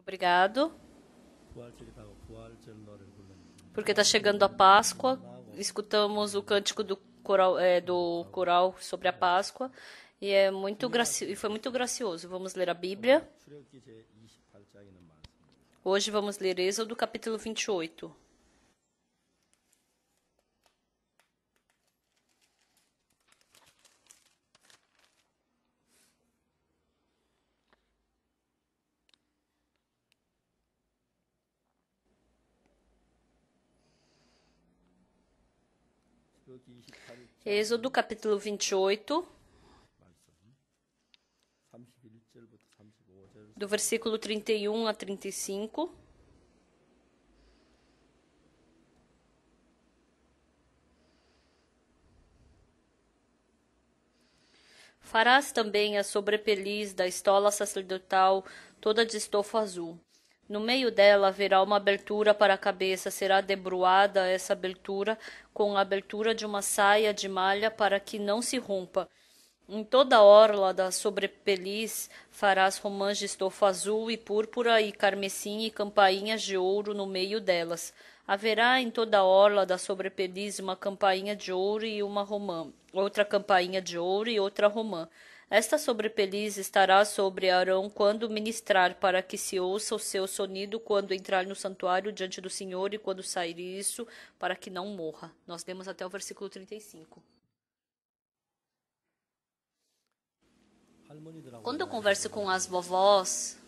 Obrigado. Porque está chegando a Páscoa, escutamos o cântico do coral sobre a Páscoa e foi muito gracioso. Vamos ler a Bíblia. Hoje vamos ler Êxodo capítulo 28. Êxodo capítulo 28, do versículo 31 a 35. Farás também a sobrepeliz da estola sacerdotal toda de estofo azul. No meio dela haverá uma abertura para a cabeça, será debruada essa abertura com a abertura de uma saia de malha para que não se rompa. Em toda a orla da sobrepeliz farás romãs de estofo azul e púrpura e carmesim e campainhas de ouro no meio delas. Haverá em toda a orla da sobrepeliz uma campainha de ouro e uma romã, outra campainha de ouro e outra romã. Esta sobrepeliz estará sobre Arão quando ministrar, para que se ouça o seu sonido quando entrar no santuário diante do Senhor e quando sair isso, para que não morra. Nós lemos até o versículo 35. Quando eu converso com as vovós,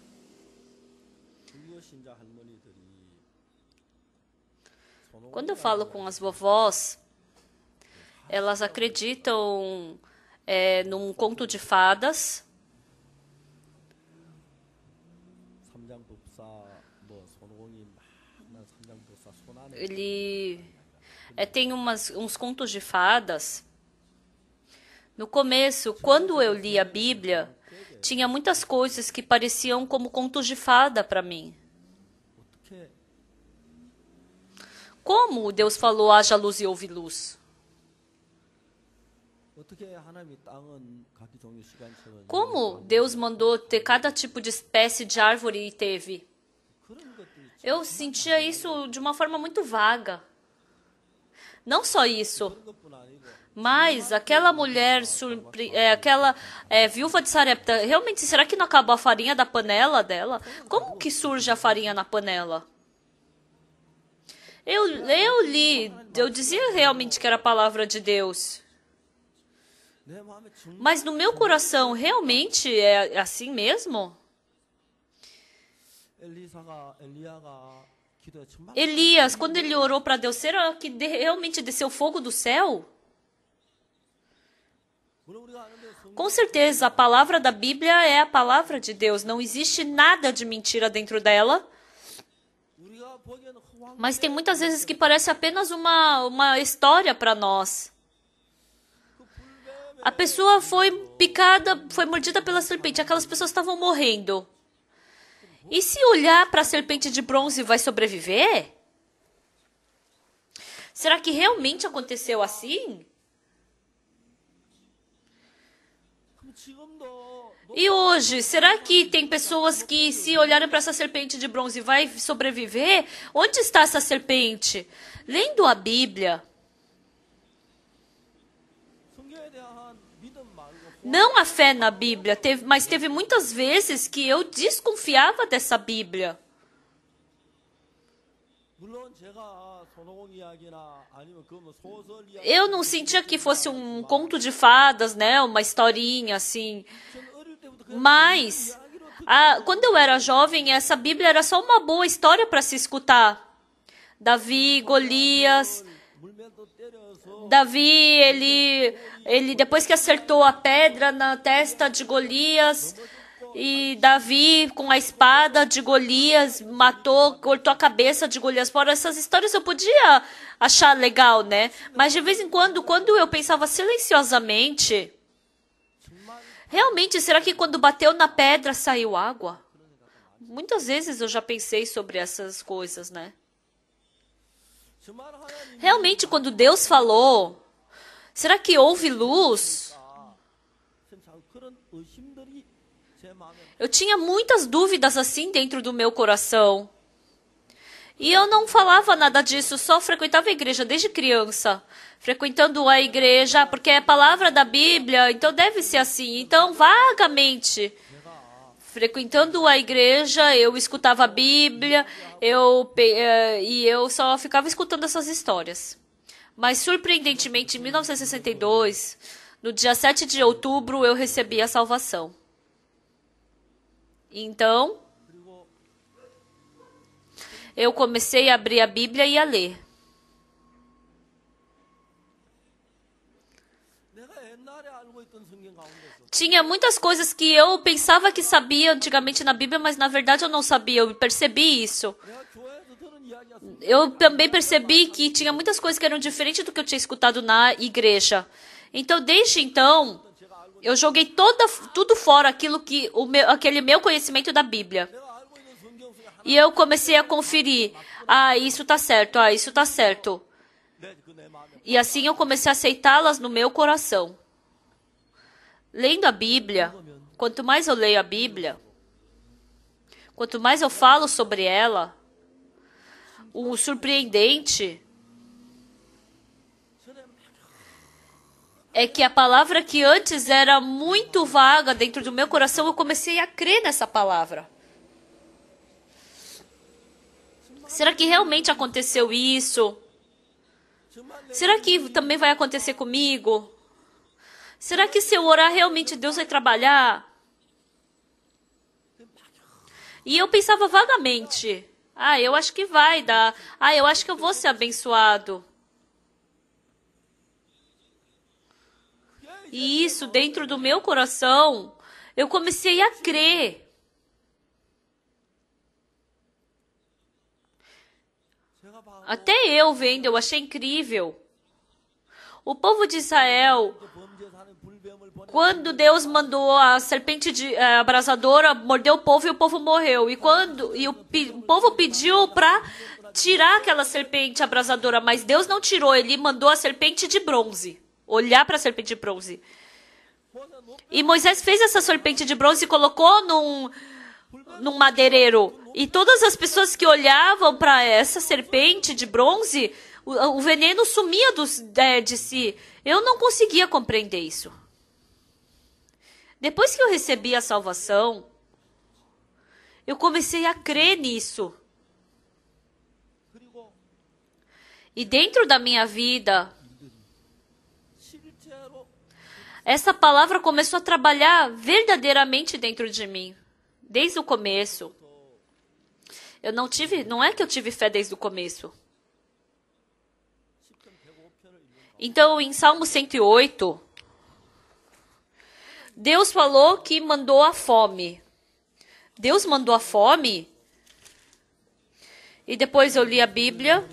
quando eu falo com as vovós, elas acreditam num conto de fadas. Ele tem uns contos de fadas. No começo, quando eu li a Bíblia, tinha muitas coisas que pareciam como contos de fada para mim. Como Deus falou, haja luz e houve luz? Como Deus mandou ter cada tipo de espécie de árvore e teve? Eu sentia isso de uma forma muito vaga. Não só isso, mas aquela mulher, aquela viúva de Sarepta, realmente, será que não acabou a farinha da panela dela? Como que surge a farinha na panela? Eu li, eu dizia realmente que era a palavra de Deus. Mas no meu coração, realmente é assim mesmo? Elias, quando ele orou para Deus, será que realmente desceu fogo do céu? Com certeza, a palavra da Bíblia é a palavra de Deus. Não existe nada de mentira dentro dela. Mas tem muitas vezes que parece apenas uma história para nós. A pessoa foi picada, foi mordida pela serpente. Aquelas pessoas estavam morrendo. E se olhar para a serpente de bronze, vai sobreviver? Será que realmente aconteceu assim? E hoje, será que tem pessoas que, se olharem para essa serpente de bronze, vai sobreviver? Onde está essa serpente? Lendo a Bíblia, não a fé na Bíblia, mas teve muitas vezes que eu desconfiava dessa Bíblia. Eu não sentia que fosse um conto de fadas, né? Uma historinha assim. Mas, quando eu era jovem, essa Bíblia era só uma boa história para se escutar. Davi, Golias. Davi, ele depois que acertou a pedra na testa de Golias, e Davi, com a espada de Golias, cortou a cabeça de Golias fora. Essas histórias eu podia achar legal, né? Mas de vez em quando eu pensava silenciosamente, realmente, será que quando bateu na pedra saiu água? Muitas vezes eu já pensei sobre essas coisas, né? Realmente, quando Deus falou, será que houve luz? Eu tinha muitas dúvidas assim dentro do meu coração. E eu não falava nada disso, só frequentava a igreja desde criança. Frequentando a igreja, porque é a palavra da Bíblia, então deve ser assim. Então, vagamente, frequentando a igreja, eu escutava a Bíblia, e eu só ficava escutando essas histórias. Mas, surpreendentemente, em 1962, no dia 7 de outubro, eu recebi a salvação. Então, eu comecei a abrir a Bíblia e a ler. Tinha muitas coisas que eu pensava que sabia antigamente na Bíblia, mas na verdade eu não sabia, eu percebi isso. Eu também percebi que tinha muitas coisas que eram diferentes do que eu tinha escutado na igreja. Então, desde então, eu joguei tudo fora aquele meu conhecimento da Bíblia. E eu comecei a conferir. Ah, isso tá certo. Ah, isso tá certo. E assim eu comecei a aceitá-las no meu coração. Lendo a Bíblia, quanto mais eu leio a Bíblia, quanto mais eu falo sobre ela, o surpreendente é que a palavra que antes era muito vaga dentro do meu coração, eu comecei a crer nessa palavra. Será que realmente aconteceu isso? Será que também vai acontecer comigo? Será que se eu orar realmente Deus vai trabalhar? E eu pensava vagamente. Ah, eu acho que vai dar. Ah, eu acho que eu vou ser abençoado. E isso dentro do meu coração, eu comecei a crer. Até eu vendo, eu achei incrível. O povo de Israel, quando Deus mandou a serpente abrasadora, mordeu o povo e o povo morreu. E o povo pediu para tirar aquela serpente abrasadora, mas Deus não tirou, ele mandou a serpente de bronze. Olhar para a serpente de bronze. E Moisés fez essa serpente de bronze e colocou num madeireiro. E todas as pessoas que olhavam para essa serpente de bronze, o veneno sumia de si. Eu não conseguia compreender isso. Depois que eu recebi a salvação, eu comecei a crer nisso. E dentro da minha vida, essa palavra começou a trabalhar verdadeiramente dentro de mim. Desde o começo. Não é que eu tive fé desde o começo. Então, em Salmo 108, Deus falou que mandou a fome. Deus mandou a fome. E depois eu li a Bíblia.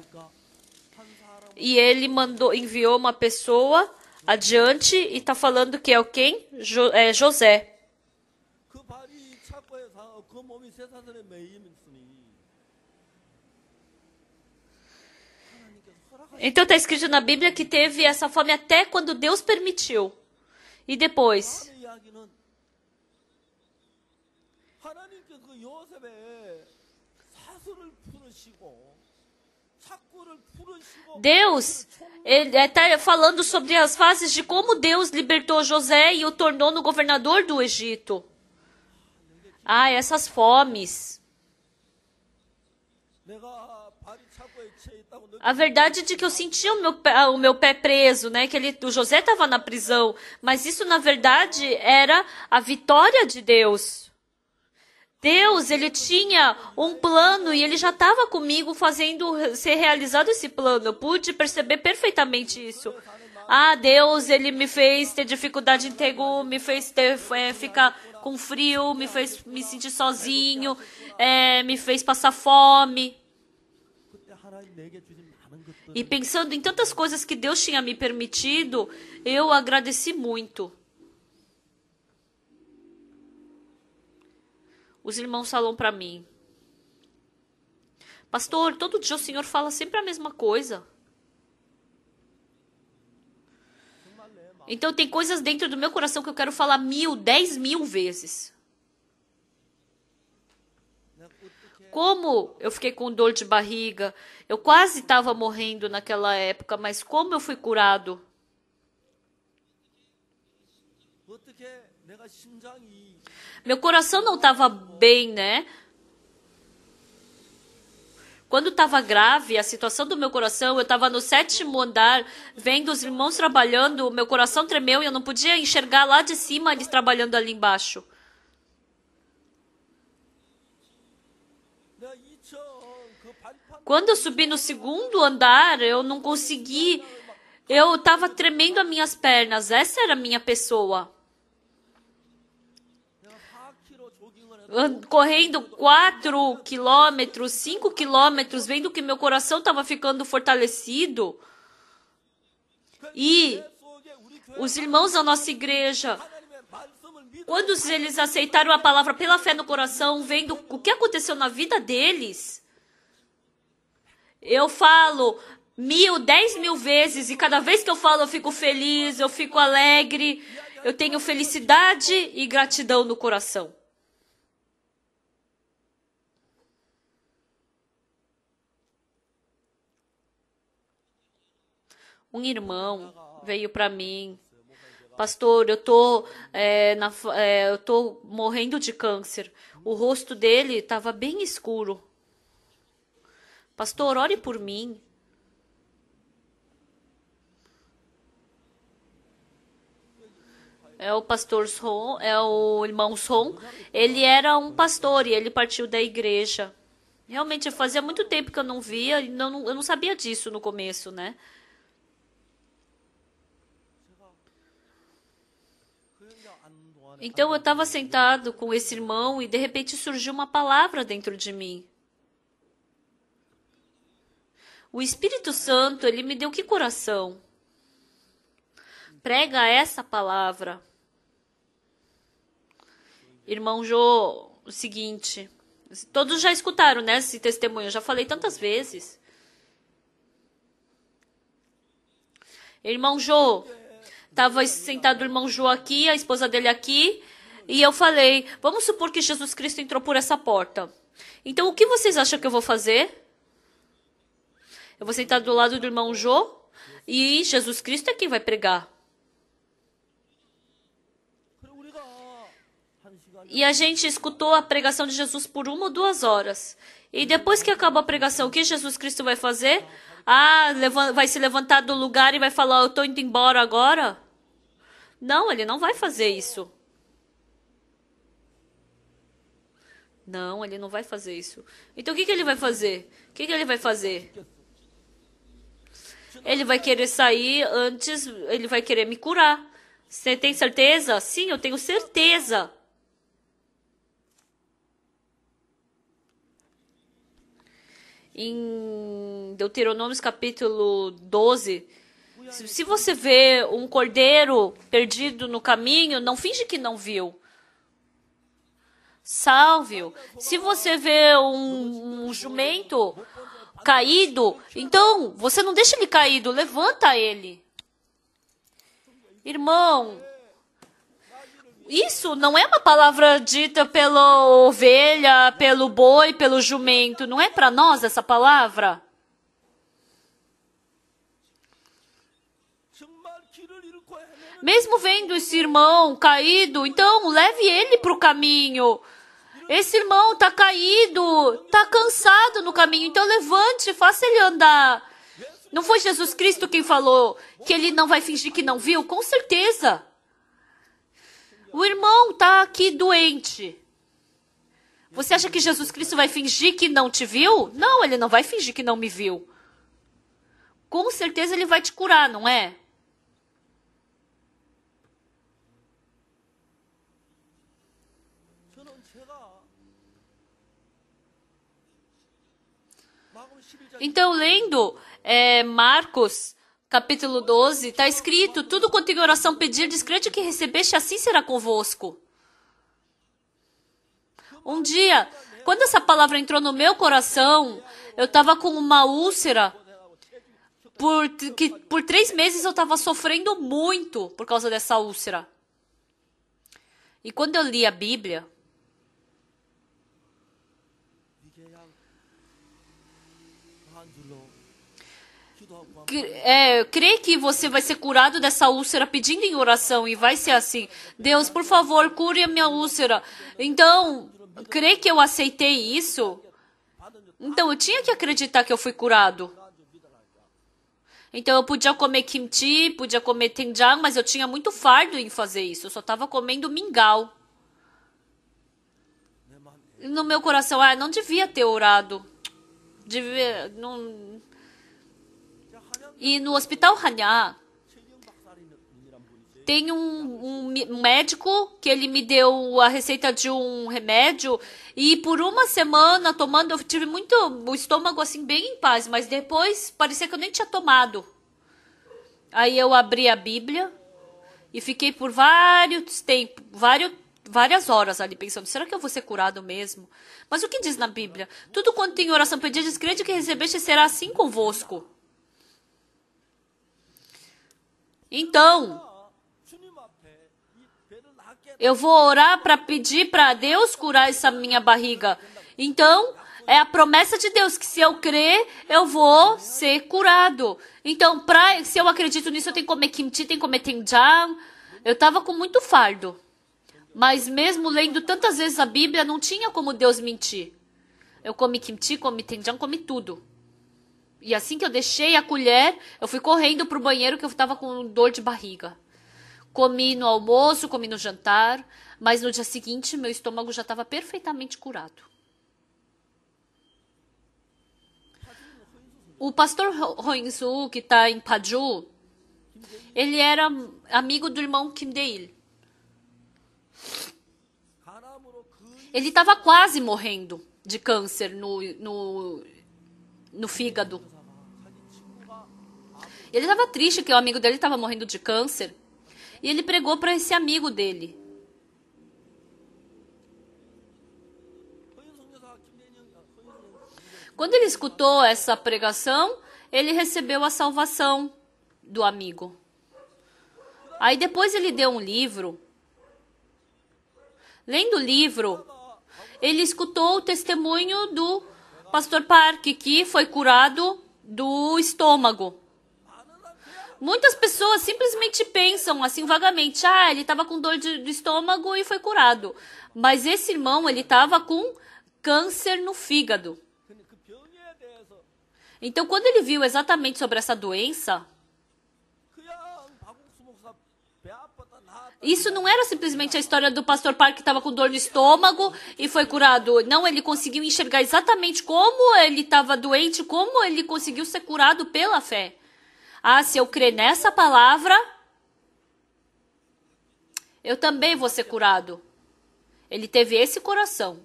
E ele enviou uma pessoa adiante e está falando que é quem? José. Então está escrito na Bíblia que teve essa fome até quando Deus permitiu. E depois? Deus, ele está falando sobre as fases de como Deus libertou José e o tornou no governador do Egito. Ah, essas fomes. A verdade é de que eu sentia o meu pé preso, né? Que o José estava na prisão. Mas isso, na verdade, era a vitória de Deus. Deus, ele tinha um plano e ele já estava comigo fazendo ser realizado esse plano. Eu pude perceber perfeitamente isso. Ah, Deus, ele me fez ter dificuldade em Tegu, me fez ficar com frio, me fez me sentir sozinho, me fez passar fome. E pensando em tantas coisas que Deus tinha me permitido, eu agradeci muito. Os irmãos falam para mim: pastor, todo dia o senhor fala sempre a mesma coisa. Então tem coisas dentro do meu coração que eu quero falar 10.000 vezes. Como eu fiquei com dor de barriga. Eu quase estava morrendo naquela época, mas como eu fui curado. Meu coração não estava bem, né? Quando estava grave, a situação do meu coração, eu estava no 7º andar, vendo os irmãos trabalhando, meu coração tremeu e eu não podia enxergar lá de cima eles trabalhando ali embaixo. Quando eu subi no 2º andar, eu não consegui, eu estava tremendo as minhas pernas, essa era a minha pessoa. Correndo 4 quilômetros, 5 quilômetros, vendo que meu coração estava ficando fortalecido. E os irmãos da nossa igreja, quando eles aceitaram a palavra pela fé no coração, vendo o que aconteceu na vida deles, eu falo 1.000, 10.000 vezes, e cada vez que eu falo eu fico feliz, eu fico alegre, eu tenho felicidade e gratidão no coração. Um irmão veio para mim, pastor, eu tô morrendo de câncer. O rosto dele estava bem escuro. Pastor, ore por mim. É o pastor Son, é o irmão Son. Ele era um pastor e ele partiu da igreja. Realmente fazia muito tempo que eu não via, eu não sabia disso no começo, né? Então eu estava sentado com esse irmão e de repente surgiu uma palavra dentro de mim. O Espírito Santo, ele me deu que coração? Prega essa palavra. Irmão Jô, o seguinte, todos já escutaram, né, esse testemunho, eu já falei tantas vezes. Irmão Jô, estava sentado o irmão Jô aqui, a esposa dele aqui, e eu falei, vamos supor que Jesus Cristo entrou por essa porta. Então, o que vocês acham que eu vou fazer? Eu vou sentar do lado do irmão Jô, e Jesus Cristo é quem vai pregar. E a gente escutou a pregação de Jesus por 1 ou 2 horas. E depois que acabou a pregação, o que Jesus Cristo vai fazer? Vai se levantar do lugar e vai falar, eu estou indo embora agora? Não, ele não vai fazer isso. Não, ele não vai fazer isso. Então o que ele vai fazer? O que ele vai fazer? Ele vai querer sair antes, ele vai querer me curar. Você tem certeza? Sim, eu tenho certeza. Em Deuteronômio capítulo 12, se você vê um cordeiro perdido no caminho, não finge que não viu. Salve-o. Se você vê um jumento caído, então você não deixa ele caído, levanta ele. Irmão, isso não é uma palavra dita pela ovelha, pelo boi, pelo jumento. Não é para nós essa palavra? Mesmo vendo esse irmão caído, então leve ele para o caminho. Esse irmão está caído, está cansado no caminho, então levante, faça ele andar. Não foi Jesus Cristo quem falou que ele não vai fingir que não viu? Com certeza. O irmão está aqui doente. Você acha que Jesus Cristo vai fingir que não te viu? Não, ele não vai fingir que não me viu. Com certeza ele vai te curar, não é? Então, lendo Marcos, capítulo 12, está escrito, tudo quanto em oração pedir, descrente que recebeste, assim será convosco. Um dia, quando essa palavra entrou no meu coração, eu estava com uma úlcera. Por 3 meses eu estava sofrendo muito por causa dessa úlcera. E quando eu li a Bíblia, Crê que você vai ser curado dessa úlcera pedindo em oração e vai ser assim. Deus, por favor, cure a minha úlcera. Então, crê que eu aceitei isso? Então, eu tinha que acreditar que eu fui curado. Então, eu podia comer kimchi, podia comer doenjang, mas eu tinha muito fardo em fazer isso. Eu só estava comendo mingau. No meu coração, não devia ter orado. Não. E no Hospital Hanya, tem um médico que ele me deu a receita de um remédio e por uma semana tomando, eu tive o estômago assim bem em paz, mas depois parecia que eu nem tinha tomado. Aí eu abri a Bíblia e fiquei por várias horas ali pensando, será que eu vou ser curado mesmo? Mas o que diz na Bíblia? Tudo quanto tem oração pedida, crede que recebeste será assim convosco. Então, eu vou orar para pedir para Deus curar essa minha barriga. Então, é a promessa de Deus que se eu crer, eu vou ser curado. Então, se eu acredito nisso, eu tenho que comer kimchi, tenho que comer doenjang. Eu estava com muito fardo. Mas mesmo lendo tantas vezes a Bíblia, não tinha como Deus mentir. Eu comi kimchi, comi doenjang, comi tudo. E assim que eu deixei a colher, eu fui correndo pro banheiro que eu estava com dor de barriga. Comi no almoço, comi no jantar, mas no dia seguinte meu estômago já estava perfeitamente curado. O pastor Hoinsu, que está em Paju, ele era amigo do irmão Kim Dae-il. Ele estava quase morrendo de câncer no fígado. Ele estava triste que o amigo dele estava morrendo de câncer. E ele pregou para esse amigo dele. Quando ele escutou essa pregação, ele recebeu a salvação do amigo. Aí depois ele deu um livro. Lendo o livro, ele escutou o testemunho do Pastor Park, que foi curado do estômago. Muitas pessoas simplesmente pensam assim vagamente, ele estava com dor do estômago e foi curado. Mas esse irmão, ele estava com câncer no fígado. Então, quando ele viu exatamente sobre essa doença, isso não era simplesmente a história do pastor Park que estava com dor no estômago e foi curado. Não, ele conseguiu enxergar exatamente como ele estava doente, como ele conseguiu ser curado pela fé. Se eu crer nessa palavra, eu também vou ser curado. Ele teve esse coração.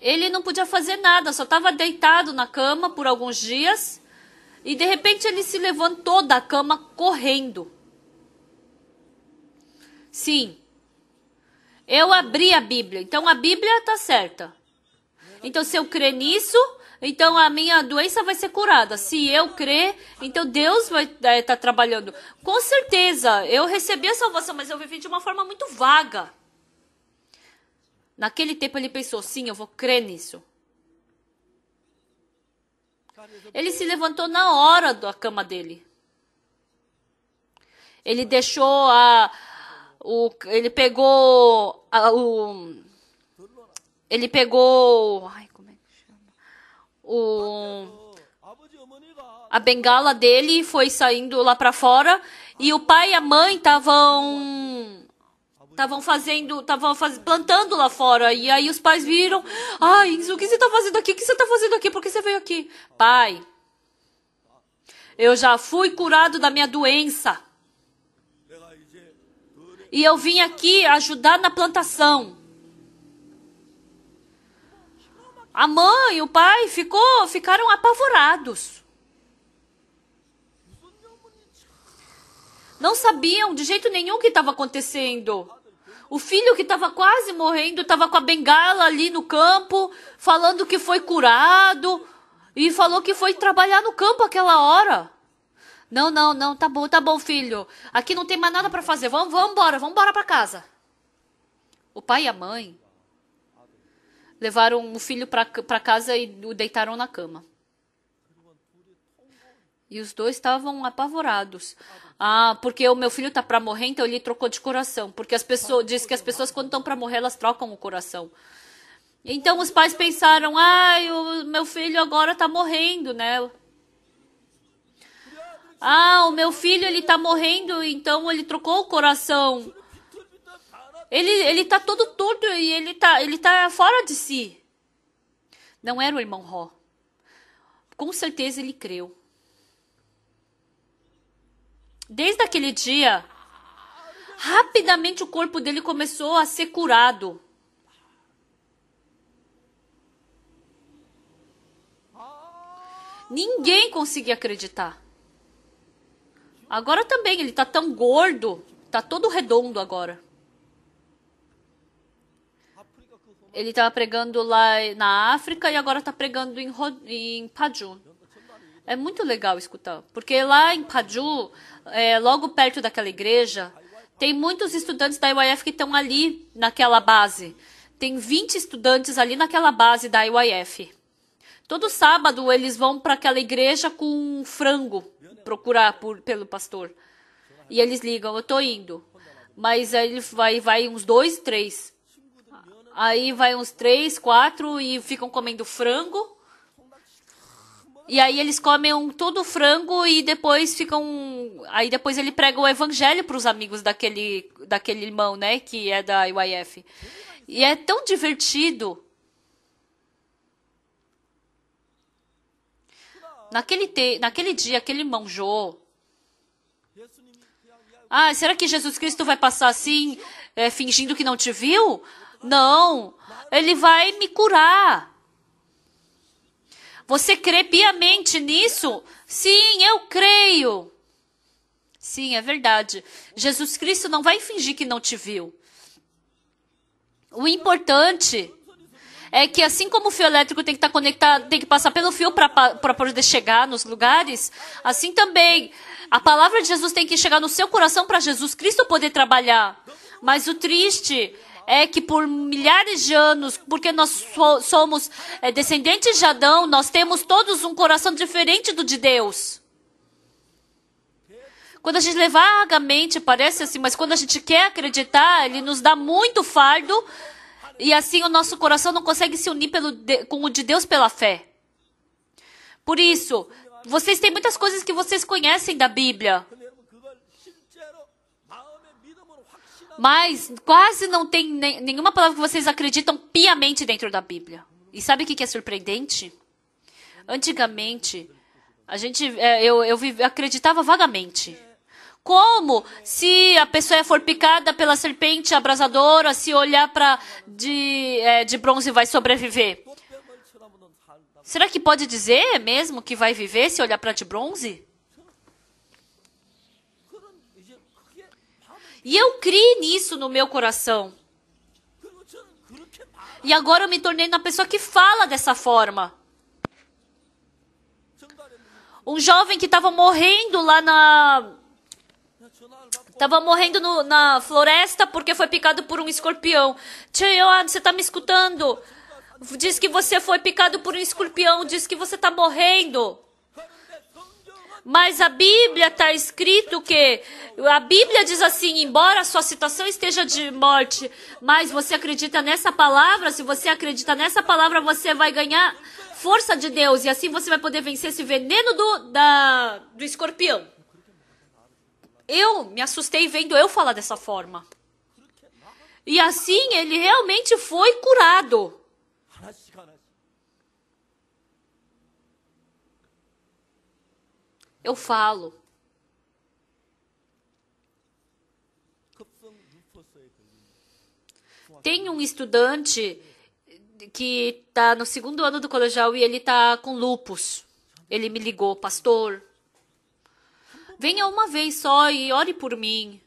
Ele não podia fazer nada, só estava deitado na cama por alguns dias. E de repente ele se levantou da cama correndo. Sim. Eu abri a Bíblia, então a Bíblia está certa. Então se eu crer nisso, então a minha doença vai ser curada. Se eu crer, então Deus vai estar trabalhando. Com certeza, eu recebi a salvação, mas eu vivi de uma forma muito vaga. Naquele tempo ele pensou, sim, eu vou crer nisso. Ele se levantou na hora da cama dele. Ele deixou ele pegou como é que chama? A bengala dele foi saindo lá para fora e o pai e a mãe estavam plantando lá fora. E aí os pais viram, Enzo, o que você está fazendo aqui? O que você está fazendo aqui? Por que você veio aqui? Pai, eu já fui curado da minha doença. E eu vim aqui ajudar na plantação. A mãe e o pai ficaram apavorados. Não sabiam de jeito nenhum o que estava acontecendo. O filho que estava quase morrendo estava com a bengala ali no campo, falando que foi curado e falou que foi trabalhar no campo aquela hora. Não, tá bom, filho. Aqui não tem mais nada para fazer. Vamos embora para casa. O pai e a mãe Levaram o filho para casa e o deitaram na cama. E os dois estavam apavorados. Ah, porque o meu filho tá para morrer, então ele trocou de coração. Porque as pessoas diz que as pessoas quando estão para morrer, elas trocam o coração. Então os pais pensaram: ai, o meu filho agora tá morrendo, né? Ah, o meu filho ele tá morrendo, então ele trocou o coração. Ele tá todo torto e ele tá fora de si. Não era o irmão Ró. Com certeza ele creu. Desde aquele dia, rapidamente o corpo dele começou a ser curado. Ninguém conseguia acreditar. Agora também, ele tá tão gordo, tá todo redondo agora. Ele estava pregando lá na África e agora está pregando em Paju. É muito legal escutar, porque lá em Paju, logo perto daquela igreja, tem muitos estudantes da IYF que estão ali naquela base. Tem 20 estudantes ali naquela base da IYF. Todo sábado eles vão para aquela igreja com frango, procurar pelo pastor. E eles ligam: eu tô indo. Mas aí ele vai uns 2, 3. Aí vai uns 3, 4 e ficam comendo frango. E aí eles comem todo o frango e depois ficam... Aí depois ele prega o evangelho para os amigos daquele irmão, né? Que é da IYF. E é tão divertido. Naquele dia, aquele irmão Jô... Ah, será que Jesus Cristo vai passar assim, fingindo que não te viu? Não, ele vai me curar. Você crê piamente nisso? Sim, eu creio. Sim, é verdade. Jesus Cristo não vai fingir que não te viu. O importante é que assim como o fio elétrico tem que estar conectado, tem que passar pelo fio para poder chegar nos lugares, assim também a palavra de Jesus tem que chegar no seu coração para Jesus Cristo poder trabalhar. Mas o triste é que por milhares de anos, porque nós somos descendentes de Adão, nós temos todos um coração diferente do de Deus. Quando a gente lê vagamente, parece assim, mas quando a gente quer acreditar, ele nos dá muito fardo, e assim o nosso coração não consegue se unir com o de Deus pela fé. Por isso, vocês têm muitas coisas que vocês conhecem da Bíblia. Mas quase não tem nenhuma palavra que vocês acreditam piamente dentro da Bíblia. E sabe o que é surpreendente? Antigamente, eu acreditava vagamente. Como? Se a pessoa for picada pela serpente abrasadora, se olhar de bronze vai sobreviver? Será que pode dizer mesmo que vai viver se olhar para de bronze? E eu criei nisso no meu coração. E agora eu me tornei uma pessoa que fala dessa forma. Um jovem que estava morrendo lá na floresta porque foi picado por um escorpião. Tcheon, você está me escutando? Diz que você foi picado por um escorpião. Diz que você está morrendo. Mas a Bíblia está escrito que... A Bíblia diz assim, embora a sua situação esteja de morte, mas você acredita nessa palavra, se você acredita nessa palavra, você vai ganhar força de Deus. E assim você vai poder vencer esse veneno do escorpião. Eu me assustei vendo eu falar dessa forma. E assim ele realmente foi curado. Eu falo. Tem um estudante que está no 2º ano do colegial e ele está com lupus. Ele me ligou: pastor, venha uma vez só e ore por mim.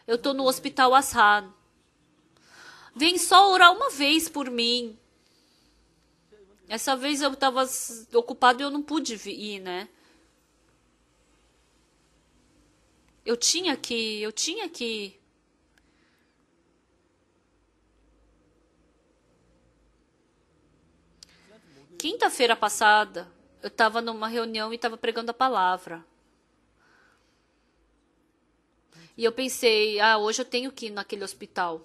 Eu estou no hospital Ashan. Vem só orar uma vez por mim. Essa vez eu estava ocupado e eu não pude ir, né? Eu tinha que. Quinta-feira passada, eu estava numa reunião e estava pregando a palavra. E eu pensei, hoje eu tenho que ir naquele hospital.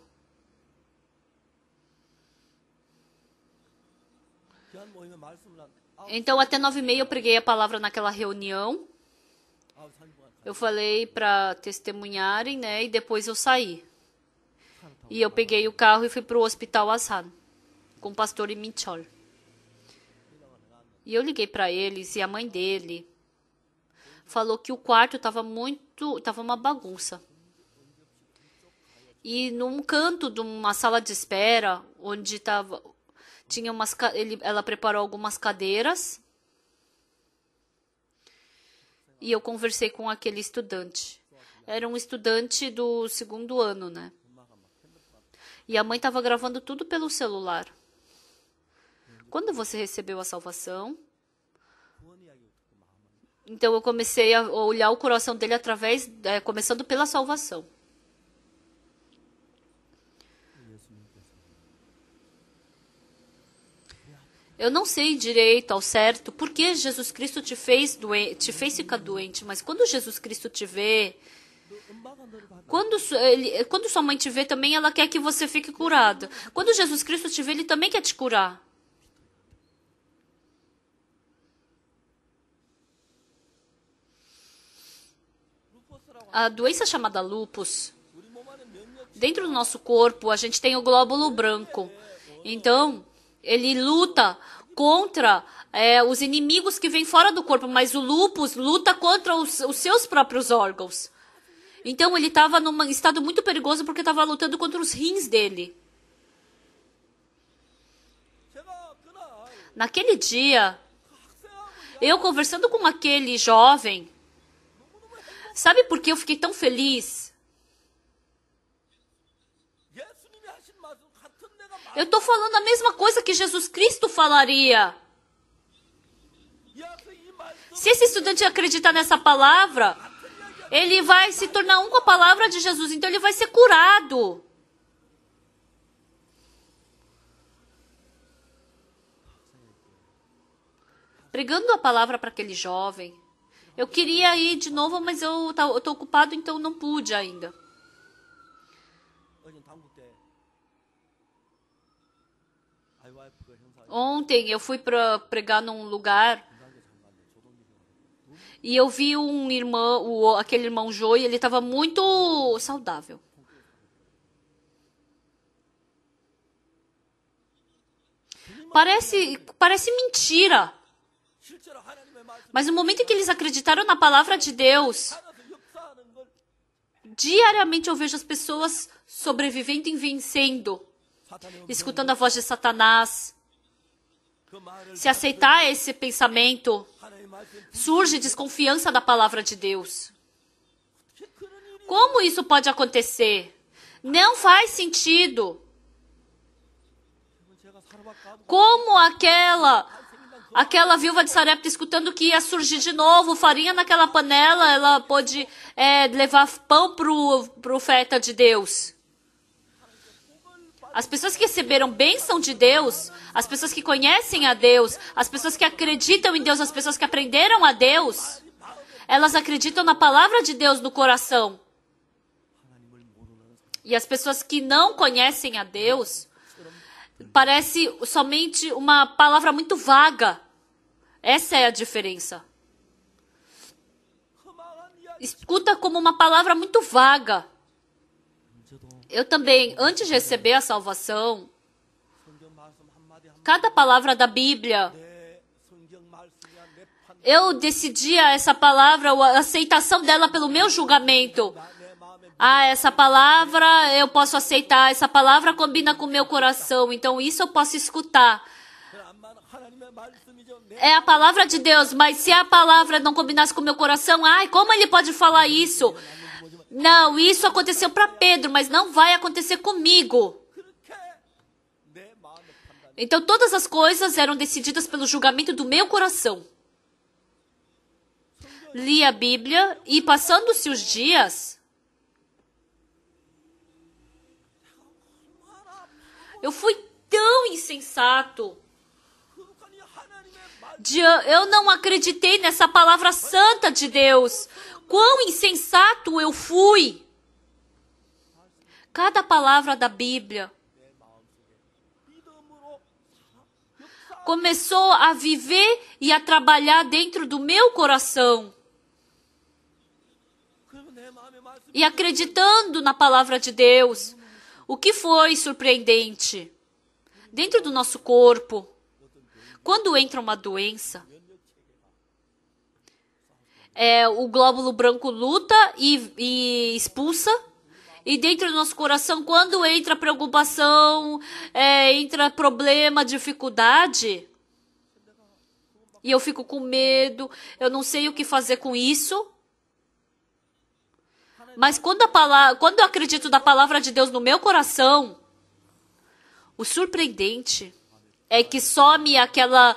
Então, até 9h30 eu preguei a palavra naquela reunião. Eu falei para testemunharem, né? E depois eu saí. E eu peguei o carro e fui para o hospital Asan, com o pastor Minchol. E eu liguei para eles e a mãe dele falou que o quarto estava uma bagunça. E num canto de uma sala de espera, onde ela preparou algumas cadeiras. E eu conversei com aquele estudante. Era um estudante do 2º ano, né? E a mãe estava gravando tudo pelo celular. Quando você recebeu a salvação? Então eu comecei a olhar o coração dele começando pela salvação. Eu não sei direito ao certo por que Jesus Cristo te fez ficar doente, mas quando Jesus Cristo te vê, quando sua mãe te vê também, ela quer que você fique curado. Quando Jesus Cristo te vê, ele também quer te curar. A doença chamada lupus, dentro do nosso corpo, a gente tem o glóbulo branco. Então, ele luta contra os inimigos que vêm fora do corpo, mas o lupus luta contra os seus próprios órgãos. Então, ele estava num estado muito perigoso porque estava lutando contra os rins dele. Naquele dia, eu conversando com aquele jovem, sabe por que eu fiquei tão feliz? Eu estou falando a mesma coisa que Jesus Cristo falaria. Se esse estudante acreditar nessa palavra, ele vai se tornar um com a palavra de Jesus, então ele vai ser curado. Pregando a palavra para aquele jovem, eu queria ir de novo, mas eu estou ocupado, então não pude ainda. Ontem eu fui para pregar num lugar e eu vi um irmão, aquele irmão Joey, ele estava muito saudável. Parece mentira. Mas no momento em que eles acreditaram na palavra de Deus, diariamente eu vejo as pessoas sobrevivendo e vencendo, escutando a voz de Satanás. Se aceitar esse pensamento, surge desconfiança da palavra de Deus. Como isso pode acontecer? Não faz sentido. Como aquela viúva de Sarepta escutando que ia surgir de novo farinha naquela panela, ela pôde levar pão para o profeta de Deus. As pessoas que receberam bênção de Deus, as pessoas que conhecem a Deus, as pessoas que acreditam em Deus, as pessoas que aprenderam a Deus, elas acreditam na palavra de Deus no coração. E as pessoas que não conhecem a Deus, parece somente uma palavra muito vaga. Essa é a diferença. Escuta como uma palavra muito vaga. Eu também, antes de receber a salvação, cada palavra da Bíblia, eu decidia essa palavra, a aceitação dela pelo meu julgamento. Essa palavra eu posso aceitar, essa palavra combina com o meu coração, então isso eu posso escutar. É a palavra de Deus, mas se a palavra não combinasse com o meu coração, como ele pode falar isso? Não, isso aconteceu para Pedro, mas não vai acontecer comigo. Então todas as coisas eram decididas pelo julgamento do meu coração. Li a Bíblia e passando-se os dias, eu fui tão insensato. Eu não acreditei nessa palavra santa de Deus. Quão insensato eu fui. Cada palavra da Bíblia começou a viver e a trabalhar dentro do meu coração. E acreditando na palavra de Deus. O que foi surpreendente? Dentro do nosso corpo, quando entra uma doença, o glóbulo branco luta e expulsa. E dentro do nosso coração, quando entra preocupação, entra problema, dificuldade, e eu fico com medo, eu não sei o que fazer com isso. Mas quando eu acredito na palavra de Deus no meu coração, o surpreendente é que some aquela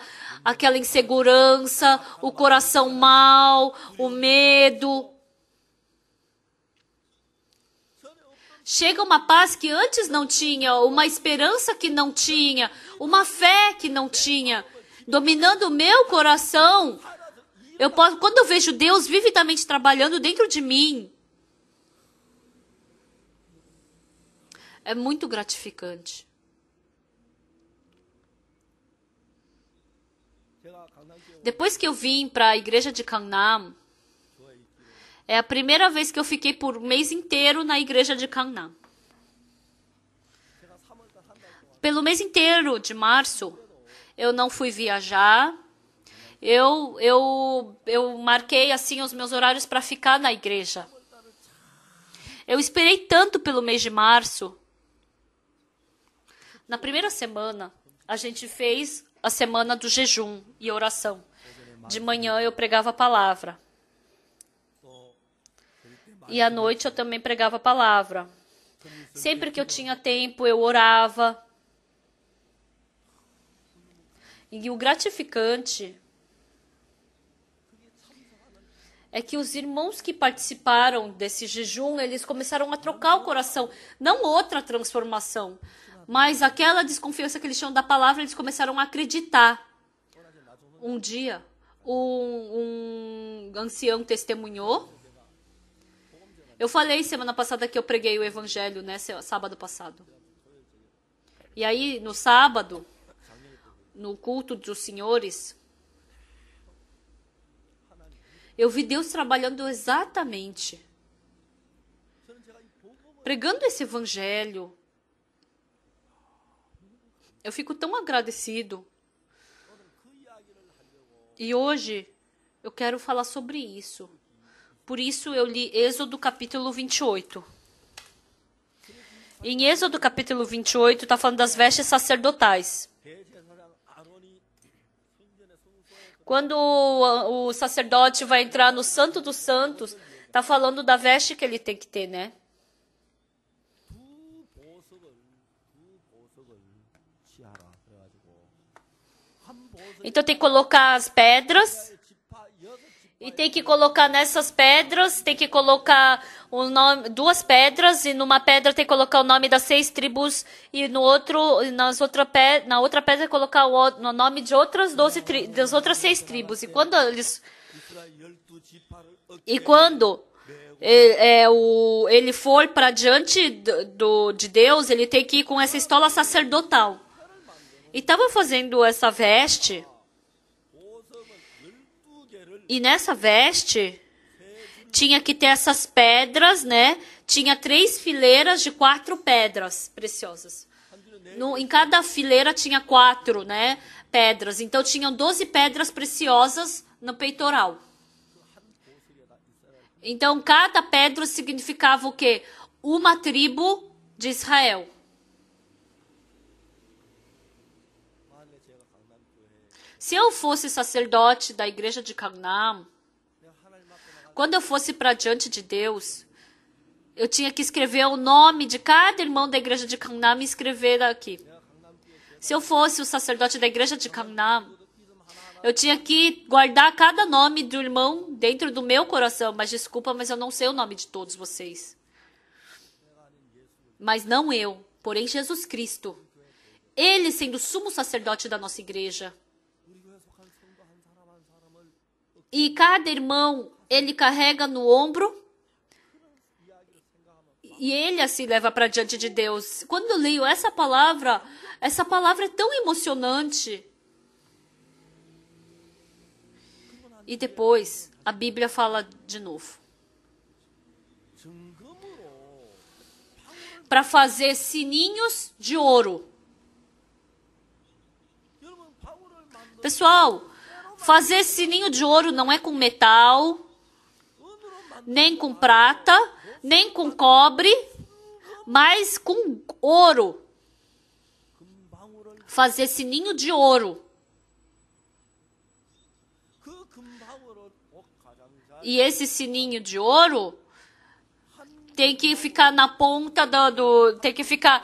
insegurança, o coração mau, o medo. Chega uma paz que antes não tinha, uma esperança que não tinha, uma fé que não tinha, dominando o meu coração. Quando eu vejo Deus vividamente trabalhando dentro de mim, é muito gratificante. Depois que eu vim para a igreja de Gangnam, é a primeira vez que eu fiquei por um mês inteiro na igreja de Gangnam. Pelo mês inteiro de março, eu não fui viajar. Eu marquei assim os meus horários para ficar na igreja. Eu esperei tanto pelo mês de março. Na primeira semana, a gente fez a semana do jejum e oração. De manhã eu pregava a palavra. E à noite eu também pregava a palavra. Sempre que eu tinha tempo, eu orava. E o gratificante é que os irmãos que participaram desse jejum, eles começaram a trocar o coração. Não outra transformação, mas aquela desconfiança que eles tinham da palavra, eles começaram a acreditar. Um dia, um ancião testemunhou. Eu falei semana passada que eu preguei o evangelho, né, sábado passado. E aí, no sábado, no culto dos senhores, eu vi Deus trabalhando exatamente. Pregando esse evangelho. Eu fico tão agradecido. E hoje eu quero falar sobre isso. Por isso eu li Êxodo capítulo 28. Em Êxodo capítulo 28 está falando das vestes sacerdotais. Quando o sacerdote vai entrar no Santo dos Santos, está falando da veste que ele tem que ter, né? Então tem que colocar as pedras. E tem que colocar nessas pedras, tem que colocar o nome, 2 pedras, e numa pedra tem que colocar o nome das 6 tribos, e na outra pedra colocar o nome de outras das outras 6 tribos. E quando ele for para diante de Deus, ele tem que ir com essa estola sacerdotal. E estava fazendo essa veste. E nessa veste, tinha que ter essas pedras, né? Tinha 3 fileiras de 4 pedras preciosas. Em cada fileira tinha 4, né, pedras. Então, tinham 12 pedras preciosas no peitoral. Então, cada pedra significava o quê? Uma tribo de Israel. Se eu fosse sacerdote da igreja de Gangnam, quando eu fosse para diante de Deus, eu tinha que escrever o nome de cada irmão da igreja de Gangnam e escrever aqui. Se eu fosse o sacerdote da igreja de Gangnam, eu tinha que guardar cada nome do irmão dentro do meu coração. Mas desculpa, mas eu não sei o nome de todos vocês. Mas não eu, porém Jesus Cristo. Ele sendo o sumo sacerdote da nossa igreja. E cada irmão, ele carrega no ombro. E ele assim leva para diante de Deus. Quando eu leio essa palavra é tão emocionante. E depois, a Bíblia fala de novo. Para fazer sininhos de ouro. Pessoal, fazer sininho de ouro não é com metal, nem com prata, nem com cobre, mas com ouro. Fazer sininho de ouro. E esse sininho de ouro tem que ficar na ponta tem que ficar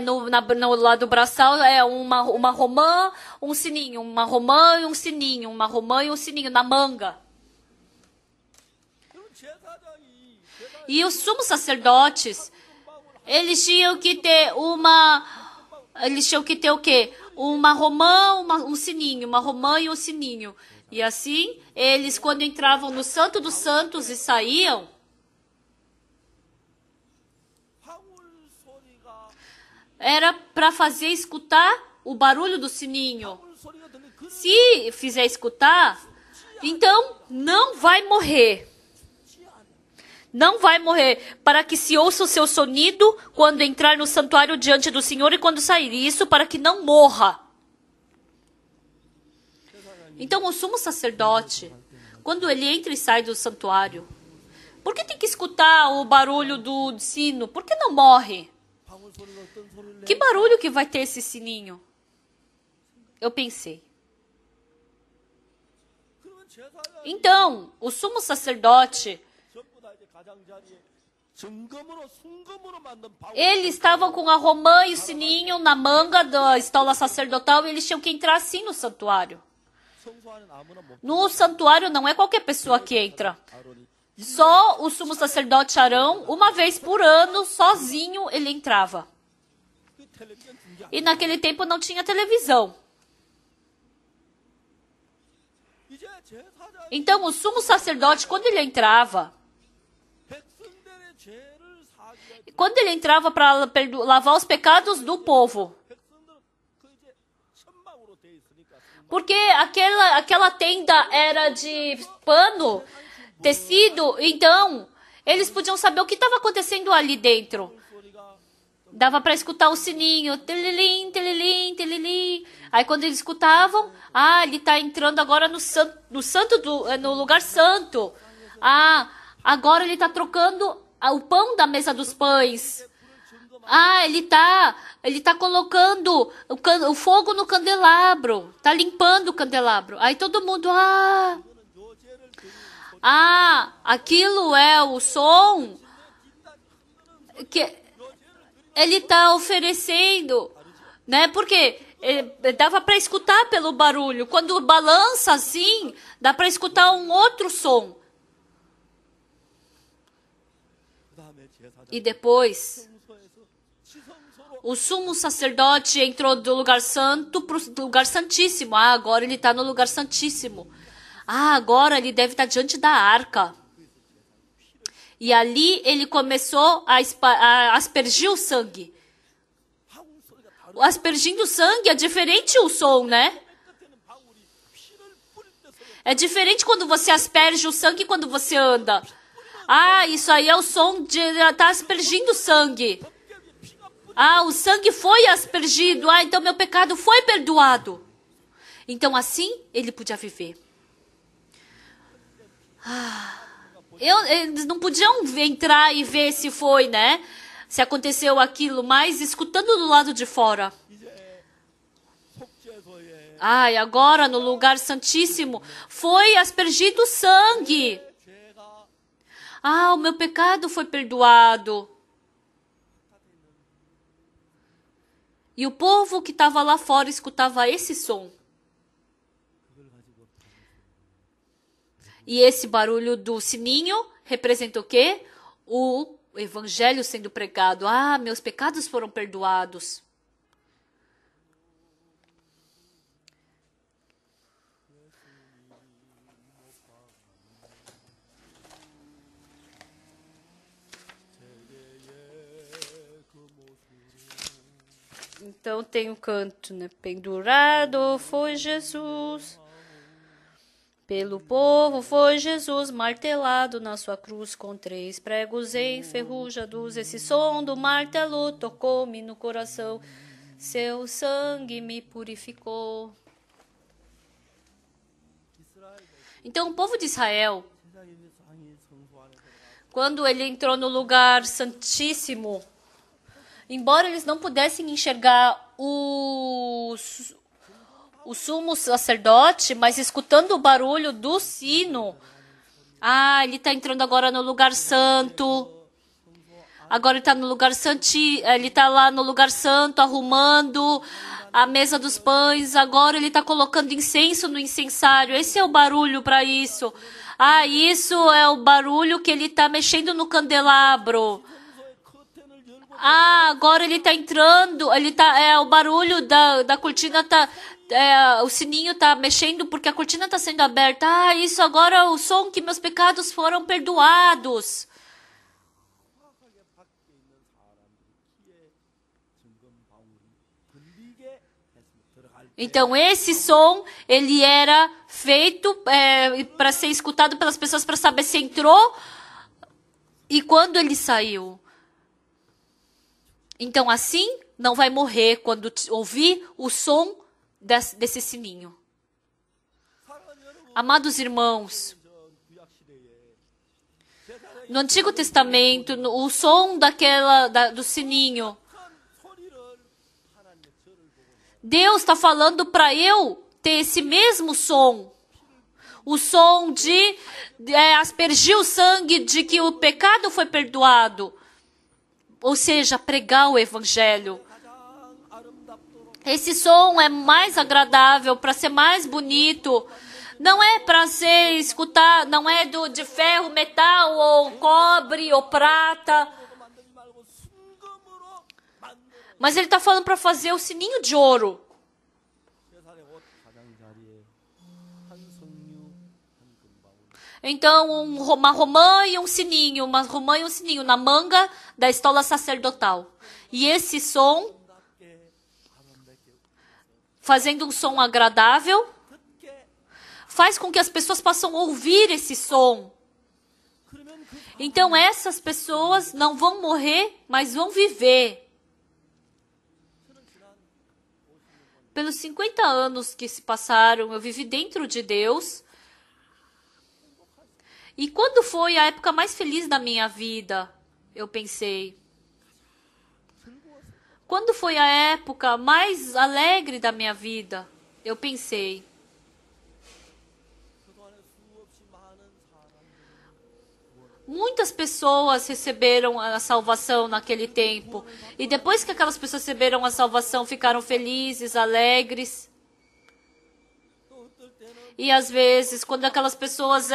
no lado do braçal, uma romã, um sininho, uma romã e um sininho, uma romã e um sininho na manga. E os sumos sacerdotes, eles tinham que ter o quê? Uma romã, um sininho, uma romã e um sininho. E assim, eles quando entravam no Santo dos Santos e saíam, era para fazer escutar o barulho do sininho. Se fizer escutar, então não vai morrer. Não vai morrer, para que se ouça o seu sonido quando entrar no santuário diante do Senhor e quando sair. Isso para que não morra. Então o sumo sacerdote, quando ele entra e sai do santuário, por que tem que escutar o barulho do sino? Por que não morre? Que barulho que vai ter esse sininho? Eu pensei. Então, o sumo sacerdote, eles estavam com a romã e o sininho na manga da estola sacerdotal e eles tinham que entrar assim no santuário. No santuário não é qualquer pessoa que entra. Só o sumo sacerdote Arão, uma vez por ano, sozinho, ele entrava. E naquele tempo não tinha televisão. Então o sumo sacerdote, quando ele entrava para lavar os pecados do povo, porque aquela tenda era de pano, tecido, então eles podiam saber o que estava acontecendo ali dentro. Dava para escutar o sininho, telilim, telilim, telilim. Aí quando eles escutavam, ele está entrando agora no lugar santo. Agora ele está trocando o pão da mesa dos pães. Ele tá colocando o fogo no candelabro, tá limpando o candelabro. Aí todo mundo, aquilo é o som que ele tá oferecendo, né? Porque dava para escutar pelo barulho. Quando balança assim, dá para escutar um outro som. E depois, o sumo sacerdote entrou do lugar santo para o lugar santíssimo. Agora ele está no lugar santíssimo. Agora ele deve estar diante da arca. E ali ele começou a aspergir o sangue. Aspergindo o sangue é diferente o som, né? É diferente quando você asperge o sangue quando você anda. Isso aí é o som de estar aspergindo sangue. O sangue foi aspergido. Então meu pecado foi perdoado. Então assim ele podia viver. Eles não podiam entrar e ver se foi, né? Se aconteceu aquilo, mas escutando do lado de fora. E agora no lugar santíssimo foi aspergido sangue. O meu pecado foi perdoado. E o povo que estava lá fora escutava esse som. E esse barulho do sininho representa o quê? O evangelho sendo pregado. Meus pecados foram perdoados. Então tem o canto, né? Pendurado foi Jesus. Pelo povo foi Jesus martelado na sua cruz com 3 pregos enferrujados. Esse som do martelo tocou-me no coração. Seu sangue me purificou. Então o povo de Israel, quando ele entrou no lugar santíssimo, embora eles não pudessem enxergar o sumo sacerdote, mas escutando o barulho do sino, ele está entrando agora no lugar santo. Agora ele está no lugar ele está lá no lugar santo, arrumando a mesa dos pães. Agora ele está colocando incenso no incensário. Esse é o barulho para isso. Isso é o barulho que ele está mexendo no candelabro. Agora ele está entrando. O barulho da cortina está. O sininho está mexendo porque a cortina está sendo aberta. Isso agora é o som que meus pecados foram perdoados. Então esse som, ele era feito para ser escutado pelas pessoas para saber se entrou e quando ele saiu. Então assim não vai morrer quando ouvir o som desse sininho. Amados irmãos, no Antigo Testamento, o som do sininho, Deus está falando para eu ter esse mesmo som. O som de aspergir o sangue, de que o pecado foi perdoado. Ou seja, pregar o evangelho. Esse som é mais agradável, para ser mais bonito. Não é para ser escutar, não é de ferro, metal, ou cobre, ou prata. Mas ele está falando para fazer o sininho de ouro. Então, uma romã e um sininho, na manga da estola sacerdotal. E esse som, fazendo um som agradável, faz com que as pessoas possam ouvir esse som. Então, essas pessoas não vão morrer, mas vão viver. Pelos 50 anos que se passaram, eu vivi dentro de Deus. E quando foi a época mais feliz da minha vida? Eu pensei. Quando foi a época mais alegre da minha vida? Eu pensei. Muitas pessoas receberam a salvação naquele tempo. E depois que aquelas pessoas receberam a salvação, ficaram felizes, alegres. E às vezes, quando aquelas pessoas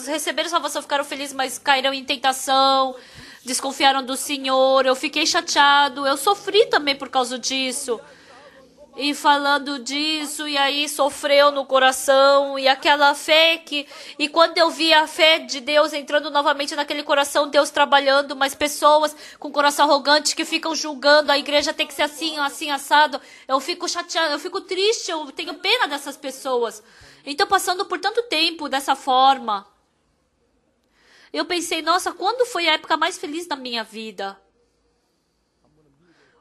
receberam a salvação, ficaram felizes, mas caíram em tentação, desconfiaram do Senhor. Eu fiquei chateado, eu sofri também por causa disso. E falando disso, e aí sofreu no coração, e aquela fé e quando eu vi a fé de Deus entrando novamente naquele coração, Deus trabalhando, mas pessoas com coração arrogante que ficam julgando, a igreja tem que ser assim, assim, assado, eu fico chateada, eu fico triste, eu tenho pena dessas pessoas. Então, passando por tanto tempo dessa forma, eu pensei, nossa, quando foi a época mais feliz da minha vida?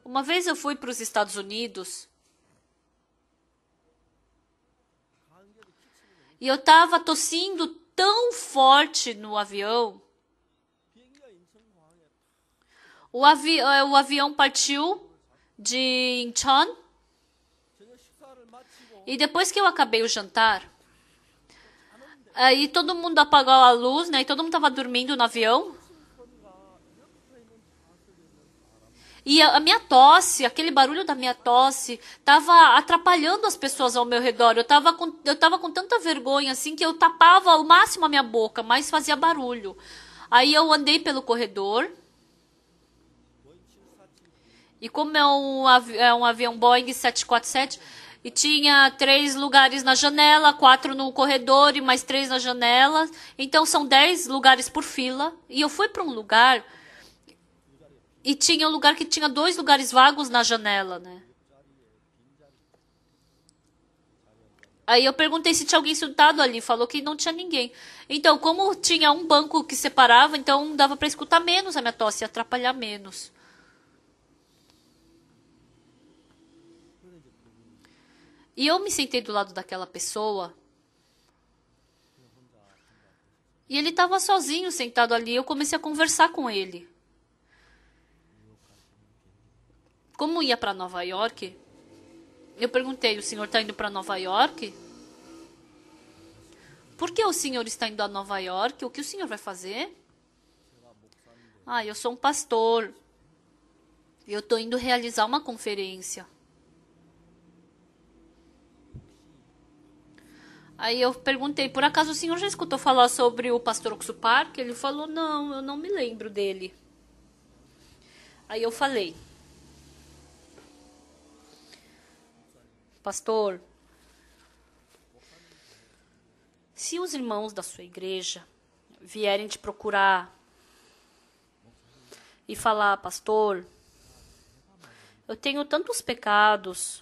Uma vez eu fui para os Estados Unidos, e eu estava tossindo tão forte no avião. O avião partiu de Incheon. E depois que eu acabei o jantar, aí todo mundo apagou a luz, né? E todo mundo estava dormindo no avião. E a minha tosse, aquele barulho da minha tosse, estava atrapalhando as pessoas ao meu redor. Eu estava com tanta vergonha, assim, que eu tapava ao máximo a minha boca, mas fazia barulho. Aí eu andei pelo corredor. E como é um avião Boeing 747, e tinha 3 lugares na janela, 4 no corredor e mais 3 na janela. Então são 10 lugares por fila. E eu fui para um lugar... E tinha um lugar que tinha 2 lugares vagos na janela, né? Aí eu perguntei se tinha alguém sentado ali, falou que não tinha ninguém. Então, como tinha um banco que separava, então dava para escutar menos a minha tosse, atrapalhar menos. E eu me sentei do lado daquela pessoa. E ele estava sozinho sentado ali. Eu comecei a conversar com ele. Como ia para Nova York, eu perguntei: o senhor está indo para Nova York? Por que o senhor está indo a Nova York? O que o senhor vai fazer? Ah, eu sou um pastor. Eu estou indo realizar uma conferência. Aí eu perguntei: por acaso o senhor já escutou falar sobre o pastor Oxo Park? Ele falou: não, eu não me lembro dele. Aí eu falei: pastor, se os irmãos da sua igreja vierem te procurar e falar: pastor, eu tenho tantos pecados,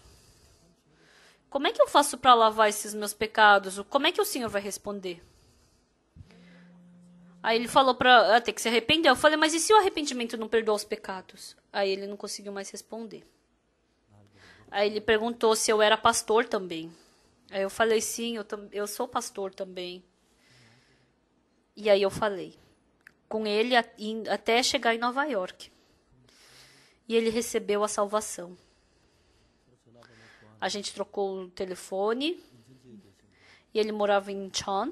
como é que eu faço para lavar esses meus pecados? Como é que o senhor vai responder? Aí ele falou para ter que se arrepender. Eu falei: mas e se o arrependimento não perdoa os pecados? Aí ele não conseguiu mais responder. Aí ele perguntou se eu era pastor também. Aí eu falei: sim, eu sou pastor também. E aí eu falei com ele até chegar em Nova York. E ele recebeu a salvação. A gente trocou o telefone. E ele morava em Incheon.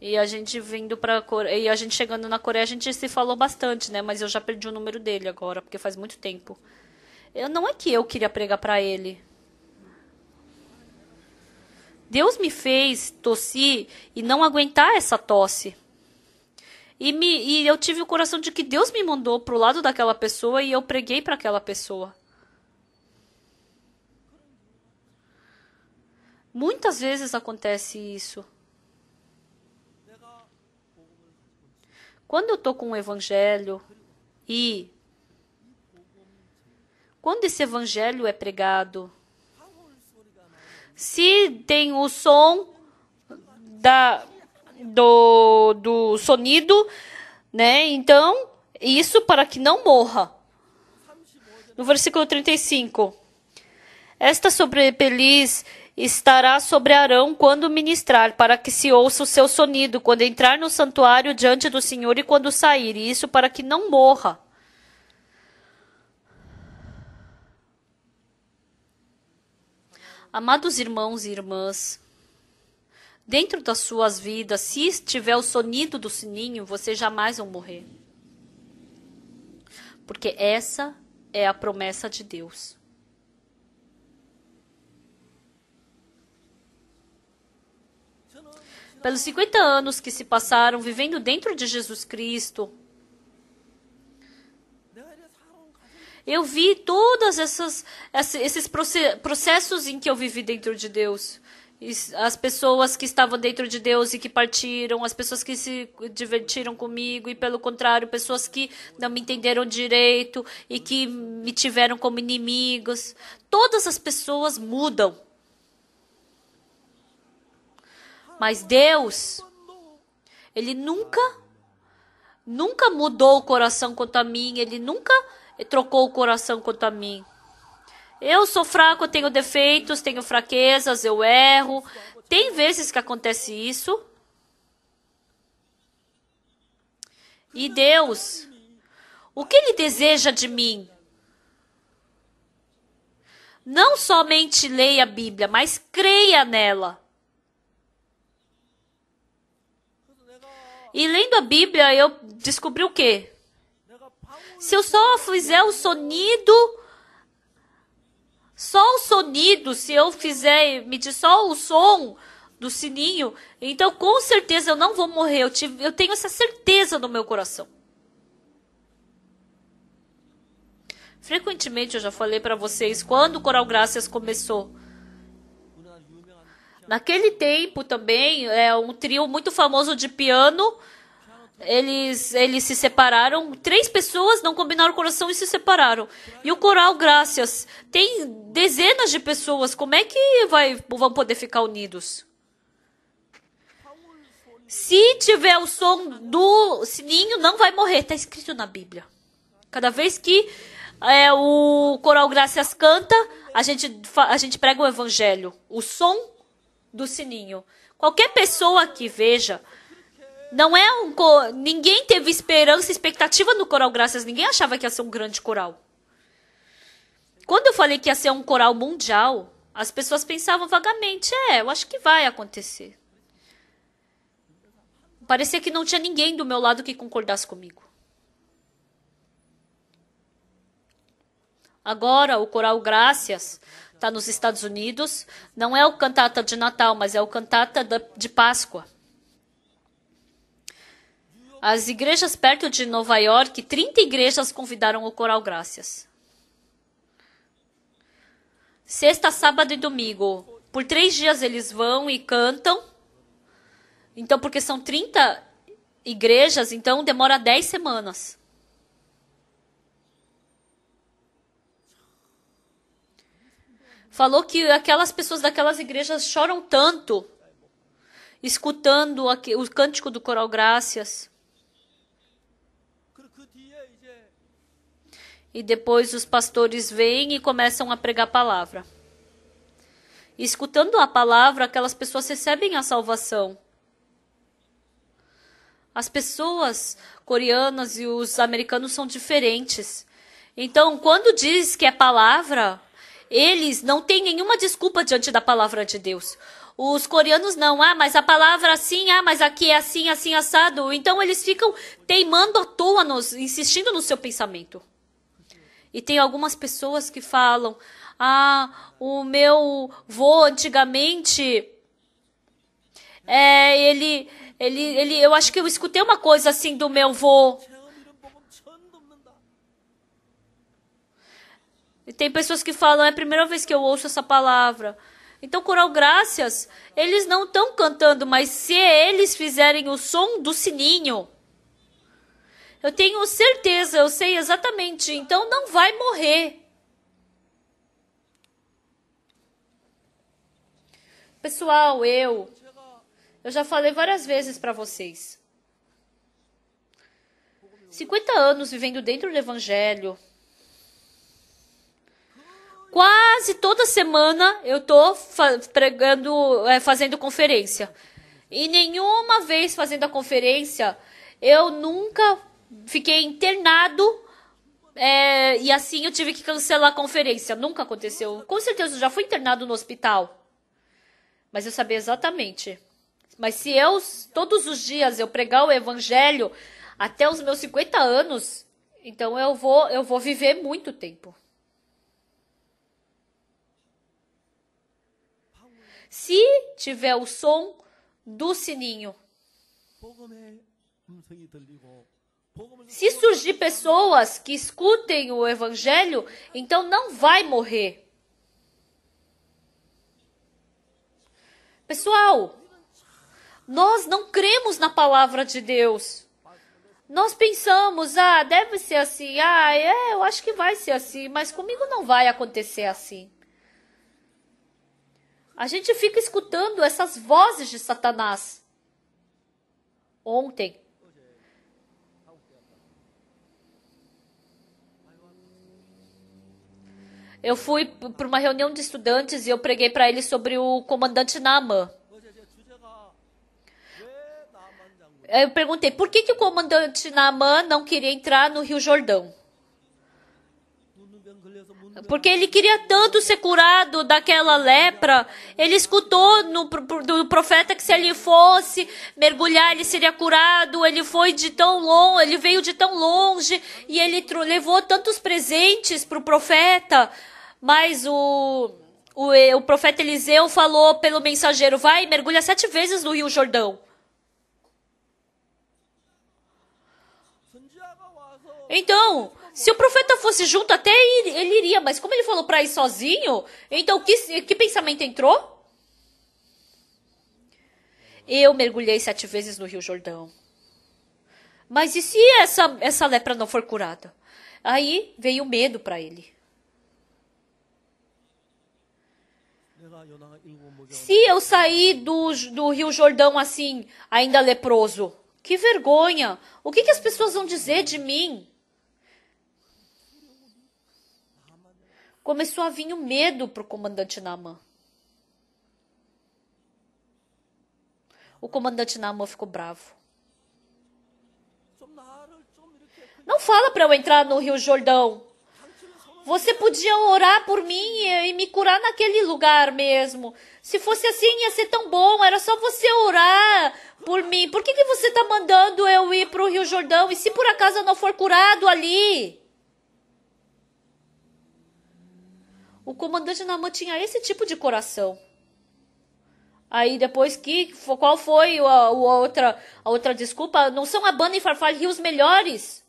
E a gente vindo para Coreia, e a gente chegando na Coreia, a gente se falou bastante, né? Mas eu já perdi o número dele agora, porque faz muito tempo. Não é que eu queria pregar para ele. Deus me fez tossir e não aguentar essa tosse. E eu tive o coração de que Deus me mandou pro lado daquela pessoa e eu preguei para aquela pessoa. Muitas vezes acontece isso. Quando eu tô com o evangelho e quando esse evangelho é pregado, se tem o som do sonido, né? Então, isso para que não morra. No versículo 35. Esta sobrepeliz estará sobre Arão quando ministrar, para que se ouça o seu sonido, quando entrar no santuário diante do Senhor e quando sair, e isso para que não morra. Amados irmãos e irmãs, dentro das suas vidas, se estiver o sonido do sininho, vocês jamais vão morrer. Porque essa é a promessa de Deus. Pelos 50 anos que se passaram vivendo dentro de Jesus Cristo, eu vi todos esses processos em que eu vivi dentro de Deus. As pessoas que estavam dentro de Deus e que partiram, as pessoas que se divertiram comigo e, pelo contrário, pessoas que não me entenderam direito e que me tiveram como inimigos. Todas as pessoas mudam. Mas Deus, Ele nunca mudou o coração quanto a mim, Ele nunca trocou o coração quanto a mim. Eu sou fraco, eu tenho defeitos, tenho fraquezas, eu erro. Tem vezes que acontece isso. E Deus, o que Ele deseja de mim? Não somente leia a Bíblia, mas creia nela. E lendo a Bíblia, eu descobri o quê? Se eu só fizer o sonido, se eu fizer emitir só o som do sininho, então com certeza eu não vou morrer. Eu tenho essa certeza no meu coração. Frequentemente eu já falei para vocês, quando o Coral Graças começou. Naquele tempo também, é um trio muito famoso de piano, Eles se separaram. 3 pessoas não combinaram o coração e se separaram. E o coral Graças tem dezenas de pessoas. Como é que vão poder ficar unidos? Se tiver o som do sininho, não vai morrer. Está escrito na Bíblia. Cada vez que o coral Graças canta, a gente prega o evangelho. O som do sininho. Qualquer pessoa que veja, não é ninguém teve esperança, expectativa no coral Graças. Ninguém achava que ia ser um grande coral. Quando eu falei que ia ser um coral mundial, as pessoas pensavam vagamente, eu acho que vai acontecer. Parecia que não tinha ninguém do meu lado que concordasse comigo. Agora, o coral Graças está nos Estados Unidos. Não é o cantata de Natal, mas é o cantata de Páscoa. As igrejas perto de Nova York, 30 igrejas convidaram o coral Graças. Sexta, sábado e domingo. Por 3 dias eles vão e cantam. Então, porque são 30 igrejas, então demora 10 semanas. Falou que aquelas pessoas daquelas igrejas choram tanto, escutando o cântico do coral Graças. E depois os pastores vêm e começam a pregar a palavra. E escutando a palavra, aquelas pessoas recebem a salvação. As pessoas coreanas e os americanos são diferentes. Então, quando diz que é palavra, eles não têm nenhuma desculpa diante da palavra de Deus. Os coreanos não, mas a palavra assim, mas aqui é assim, assim, assado. Então, eles ficam teimando à toa, insistindo no seu pensamento. E tem algumas pessoas que falam, o meu vô antigamente, eu acho que eu escutei uma coisa assim do meu vô. E tem pessoas que falam, é a primeira vez que eu ouço essa palavra. Então, coral Graças, eles não estão cantando, mas se eles fizerem o som do sininho, eu tenho certeza, eu sei exatamente, então não vai morrer. Pessoal, eu já falei várias vezes para vocês. 50 anos vivendo dentro do Evangelho. Quase toda semana eu estou fazendo conferência. E nenhuma vez fazendo a conferência, eu nunca fiquei internado e assim eu tive que cancelar a conferência. Nunca aconteceu. Com certeza eu já fui internado no hospital. Mas eu sabia exatamente. Mas se todos os dias eu pregar o evangelho até os meus 50 anos, então eu vou viver muito tempo. Se tiver o som do sininho, se surgir pessoas que escutem o evangelho, então não vai morrer. Pessoal, nós não cremos na palavra de Deus. Nós pensamos, deve ser assim, eu acho que vai ser assim, mas comigo não vai acontecer assim. A gente fica escutando essas vozes de Satanás. Ontem, eu fui para uma reunião de estudantes e eu preguei para eles sobre o comandante Naaman. Eu perguntei, por que o comandante Naaman não queria entrar no Rio Jordão? Porque ele queria tanto ser curado daquela lepra. Ele escutou do profeta que se ele fosse mergulhar, ele seria curado. Ele foi de tão longe, ele veio de tão longe e ele levou tantos presentes para o profeta. Mas o profeta Eliseu falou pelo mensageiro, vai, mergulha 7 vezes no Rio Jordão. Então, se o profeta fosse junto, até ele iria, mas como ele falou para ir sozinho, então que pensamento entrou? Eu mergulhei 7 vezes no Rio Jordão. Mas e se essa lepra não for curada? Aí veio o medo para ele. Se eu sair do Rio Jordão assim, ainda leproso, que vergonha! O que as pessoas vão dizer de mim? Começou a vir o medo para o comandante Naamã. O comandante Naamã ficou bravo. Não fala para eu entrar no Rio Jordão. Você podia orar por mim e me curar naquele lugar mesmo. Se fosse assim, ia ser tão bom. Era só você orar por mim. Por que você está mandando eu ir para o Rio Jordão? E se por acaso eu não for curado ali? O comandante Naamã tinha esse tipo de coração. Aí depois qual foi a outra desculpa? Não são Abana e Farfar rios melhores?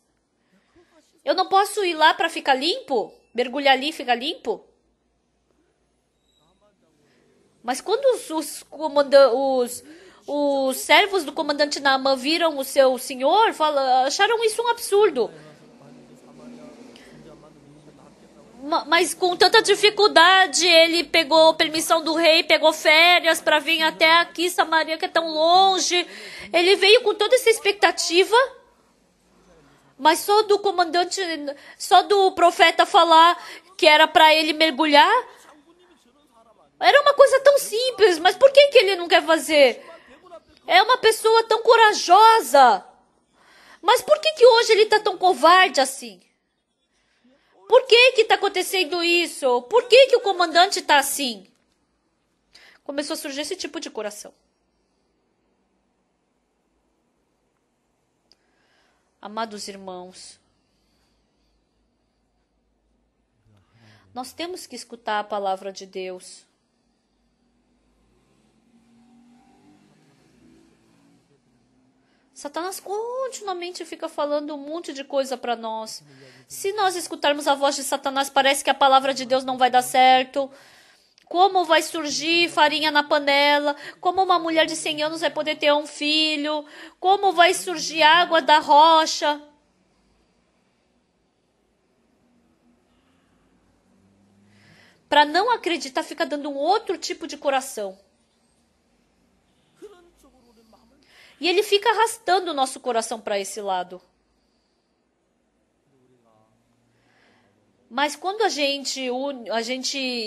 Eu não posso ir lá para ficar limpo? Mergulhar ali e ficar limpo? Mas quando os servos do comandante Naamã viram o seu senhor, acharam isso um absurdo. Mas com tanta dificuldade, ele pegou permissão do rei, pegou férias para vir até aqui, Samaria, que é tão longe. Ele veio com toda essa expectativa, mas só do profeta falar que era para ele mergulhar. Era uma coisa tão simples, mas por que ele não quer fazer? É uma pessoa tão corajosa. Mas por que hoje ele está tão covarde assim? Por que está acontecendo isso? Por que o comandante está assim? Começou a surgir esse tipo de coração. Amados irmãos, nós temos que escutar a palavra de Deus. Satanás continuamente fica falando um monte de coisa para nós. Se nós escutarmos a voz de Satanás, parece que a palavra de Deus não vai dar certo. Como vai surgir farinha na panela? Como uma mulher de 100 anos vai poder ter um filho? Como vai surgir água da rocha? Para não acreditar, fica dando um outro tipo de coração. E ele fica arrastando o nosso coração para esse lado. Mas quando a gente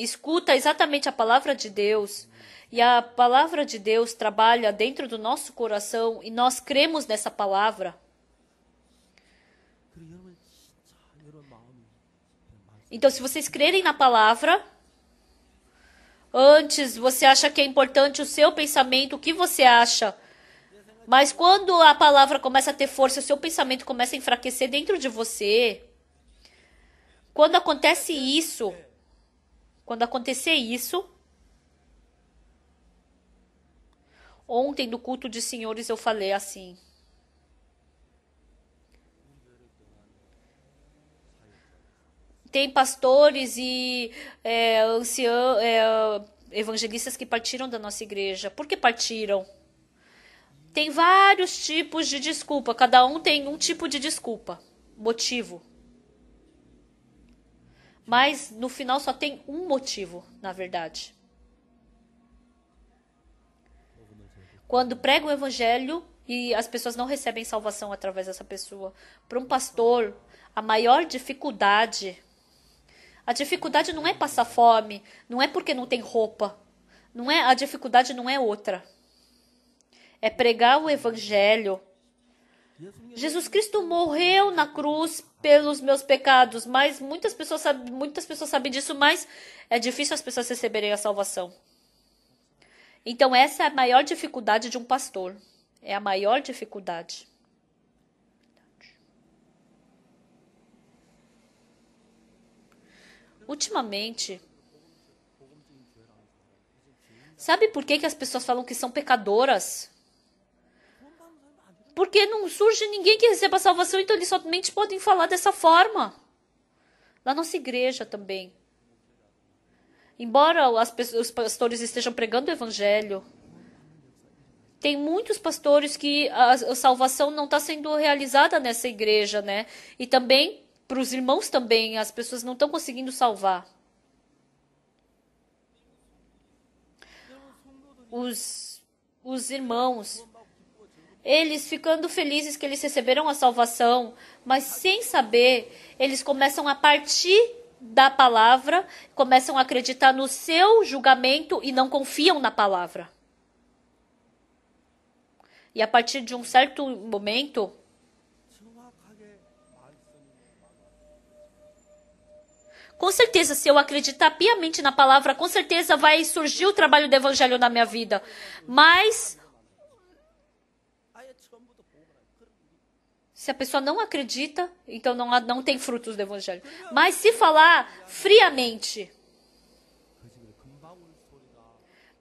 escuta exatamente a palavra de Deus, e a palavra de Deus trabalha dentro do nosso coração, e nós cremos nessa palavra, então se vocês crerem na palavra, antes você acha que é importante o seu pensamento, o que você acha, mas quando a palavra começa a ter força, o seu pensamento começa a enfraquecer dentro de você. Quando acontecer isso, ontem no culto de senhores eu falei assim. Tem pastores e evangelistas que partiram da nossa igreja. Por que partiram? Tem vários tipos de desculpa. Cada um tem um tipo de desculpa. Motivo. Mas no final só tem um motivo, na verdade. Quando prega o evangelho e as pessoas não recebem salvação através dessa pessoa. Para um pastor, a maior dificuldade... A dificuldade não é passar fome. Não é porque não tem roupa. A dificuldade não é outra. É pregar o evangelho. Jesus Cristo morreu na cruz pelos meus pecados, mas muitas pessoas sabem disso, mas é difícil as pessoas receberem a salvação. Então essa é a maior dificuldade de um pastor. É a maior dificuldade. Ultimamente, sabe por que as pessoas falam que são pecadoras? Porque não surge ninguém que receba a salvação, então eles somente podem falar dessa forma. Na nossa igreja também. Embora os pastores estejam pregando o evangelho, Tem muitos pastores que a salvação não está sendo realizada nessa igreja, né? E também, para os irmãos também, as pessoas não estão conseguindo salvar. Os irmãos, eles ficando felizes que eles receberam a salvação, mas sem saber, eles começam a partir da palavra, começam a acreditar no seu julgamento e não confiam na palavra. E a partir de um certo momento, com certeza, se eu acreditar piamente na palavra, com certeza vai surgir o trabalho do evangelho na minha vida. Mas se a pessoa não acredita, então não tem frutos do evangelho. Mas se falar friamente,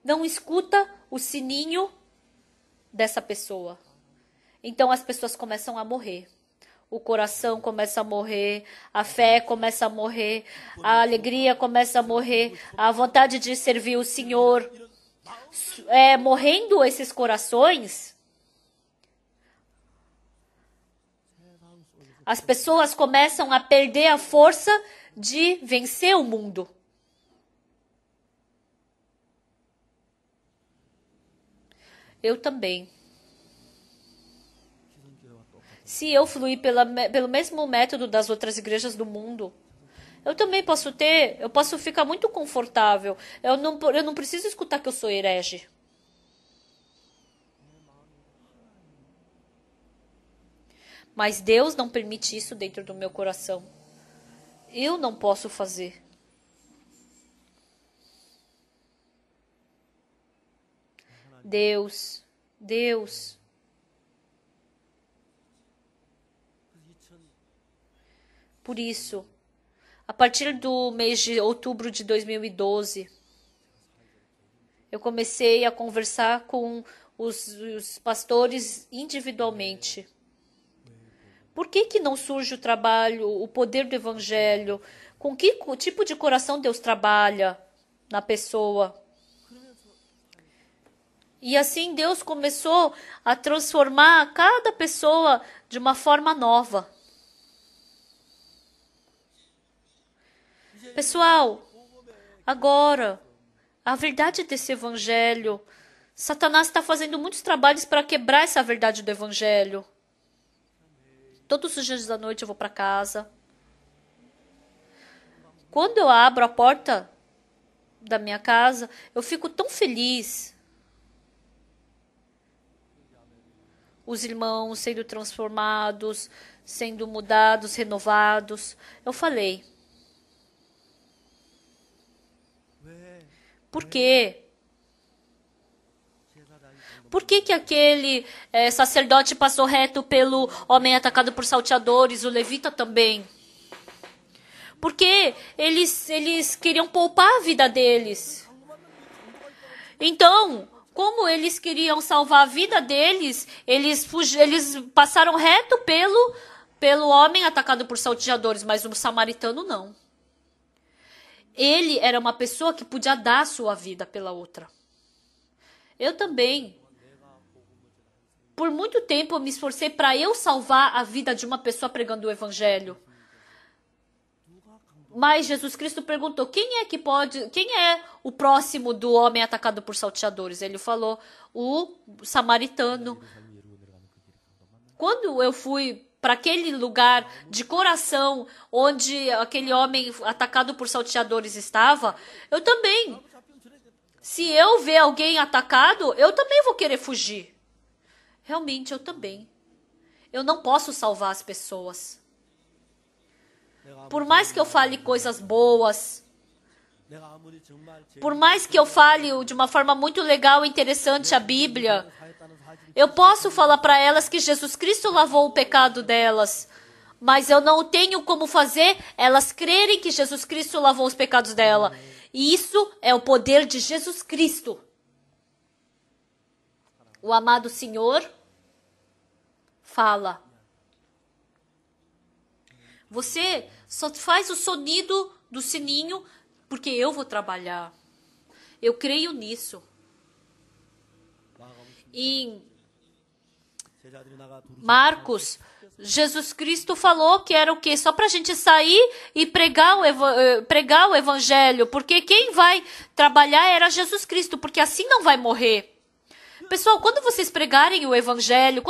não escuta o sininho dessa pessoa. Então as pessoas começam a morrer. O coração começa a morrer, a fé começa a morrer, a alegria começa a morrer, a vontade de servir o Senhor. Morrendo esses corações, as pessoas começam a perder a força de vencer o mundo. Eu também. Se eu fluir pelo mesmo método das outras igrejas do mundo, eu também posso ficar muito confortável. Eu não preciso escutar que eu sou herege. Mas Deus não permite isso dentro do meu coração. Eu não posso fazer. Deus. Por isso, a partir do mês de outubro de 2012, eu comecei a conversar com os pastores individualmente. Por que não surge o trabalho, o poder do evangelho? Com que tipo de coração Deus trabalha na pessoa? E assim Deus começou a transformar cada pessoa de uma forma nova. Pessoal, agora, a verdade desse evangelho, Satanás está fazendo muitos trabalhos para quebrar essa verdade do evangelho. Todos os dias da noite eu vou para casa. Quando eu abro a porta da minha casa, eu fico tão feliz. Os irmãos sendo transformados, sendo mudados, renovados. Eu falei. Por quê? Por que aquele sacerdote passou reto pelo homem atacado por salteadores, o levita também? Porque eles queriam poupar a vida deles. Então, como eles queriam salvar a vida deles, eles passaram reto pelo homem atacado por salteadores, mas o samaritano não. Ele era uma pessoa que podia dar a sua vida pela outra. Eu também. Por muito tempo eu me esforcei para eu salvar a vida de uma pessoa pregando o evangelho. Mas Jesus Cristo perguntou, quem é o próximo do homem atacado por salteadores? Ele falou, o samaritano. Quando eu fui para aquele lugar de coração onde aquele homem atacado por salteadores estava, eu também. Se eu ver alguém atacado, eu também vou querer fugir. Realmente, eu também. Eu não posso salvar as pessoas. Por mais que eu fale coisas boas, por mais que eu fale de uma forma muito legal e interessante a Bíblia, eu posso falar para elas que Jesus Cristo lavou o pecado delas, mas eu não tenho como fazer elas crerem que Jesus Cristo lavou os pecados dela. E isso é o poder de Jesus Cristo. O amado Senhor fala. Você só faz o sonido do sininho porque eu vou trabalhar. Eu creio nisso. Em Marcos, Jesus Cristo falou que era o quê? Só para a gente sair e pregar o evangelho, porque quem vai trabalhar era Jesus Cristo, porque assim não vai morrer. Pessoal, quando vocês pregarem o evangelho,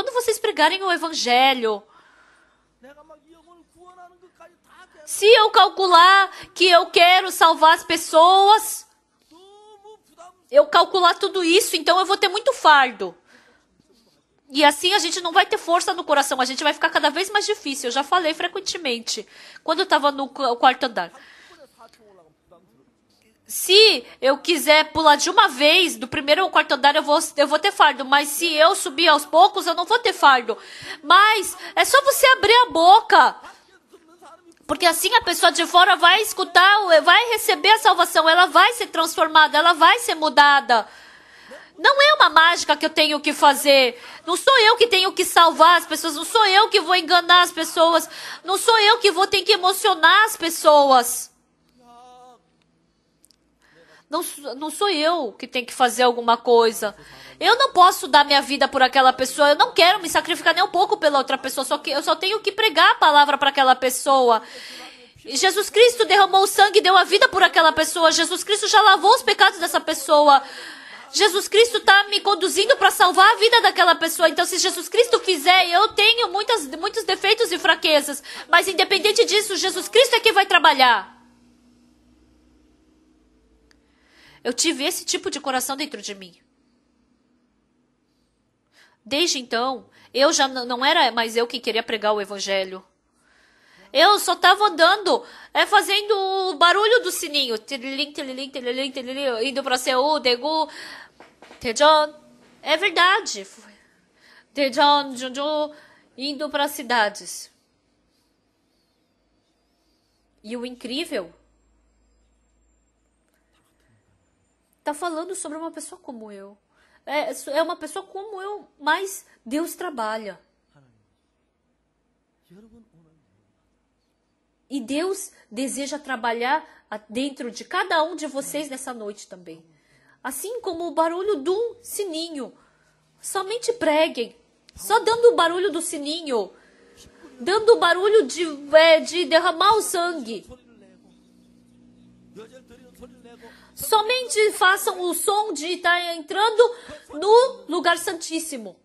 se eu calcular que eu quero salvar as pessoas, eu calcular tudo isso, então eu vou ter muito fardo. E assim a gente não vai ter força no coração, a gente vai ficar cada vez mais difícil. Eu já falei frequentemente, quando eu estava no quarto andar. Se eu quiser pular de uma vez, do primeiro ao quarto andar, eu vou ter fardo. Mas se eu subir aos poucos, eu não vou ter fardo. Mas é só você abrir a boca. Porque assim a pessoa de fora vai escutar, vai receber a salvação, ela vai ser transformada, ela vai ser mudada. Não é uma mágica que eu tenho que fazer. Não sou eu que tenho que salvar as pessoas. Não sou eu que vou enganar as pessoas. Não sou eu que vou ter que emocionar as pessoas. Não sou eu que tenho que fazer alguma coisa. Eu não posso dar minha vida por aquela pessoa. Eu não quero me sacrificar nem um pouco pela outra pessoa. Eu só tenho que pregar a palavra para aquela pessoa. Jesus Cristo derramou o sangue e deu a vida por aquela pessoa. Jesus Cristo já lavou os pecados dessa pessoa. Jesus Cristo está me conduzindo para salvar a vida daquela pessoa. Então, se Jesus Cristo fizer, eu tenho muitos defeitos e fraquezas. Mas, independente disso, Jesus Cristo é quem vai trabalhar. Eu tive esse tipo de coração dentro de mim. Desde então, eu já não era mais eu quem queria pregar o evangelho. Eu só estava andando, fazendo o barulho do sininho. Tililim, tililim, tililim, tililim, indo para Seul, Daegu, Daejeon. É verdade. Daejeon, Jeonju, indo para as cidades. E o incrível está falando sobre uma pessoa como eu. É uma pessoa como eu, mas Deus trabalha. E Deus deseja trabalhar dentro de cada um de vocês nessa noite também. Assim como o barulho do sininho. Somente preguem. Só dando o barulho do sininho. Dando o barulho de derramar o sangue. Somente façam o som de estar entrando no lugar santíssimo.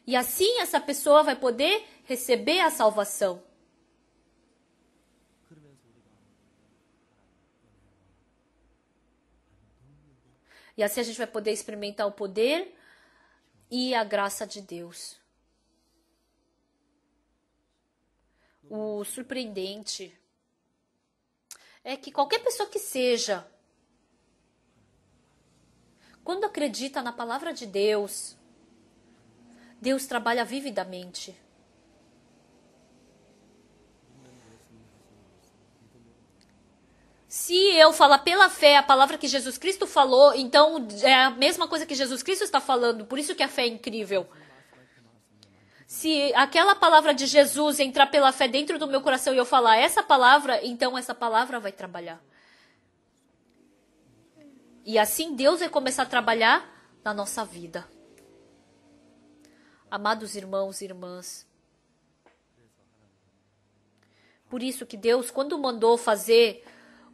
E assim essa pessoa vai poder receber a salvação. E assim a gente vai poder experimentar o poder e a graça de Deus. O surpreendente é que qualquer pessoa que seja, quando acredita na palavra de Deus, Deus trabalha vividamente. Se eu falar pela fé a palavra que Jesus Cristo falou, então é a mesma coisa que Jesus Cristo está falando. Por isso que a fé é incrível. Se aquela palavra de Jesus entrar pela fé dentro do meu coração e eu falar essa palavra, então essa palavra vai trabalhar. E assim Deus vai começar a trabalhar na nossa vida. Amados irmãos e irmãs, por isso que Deus, quando mandou fazer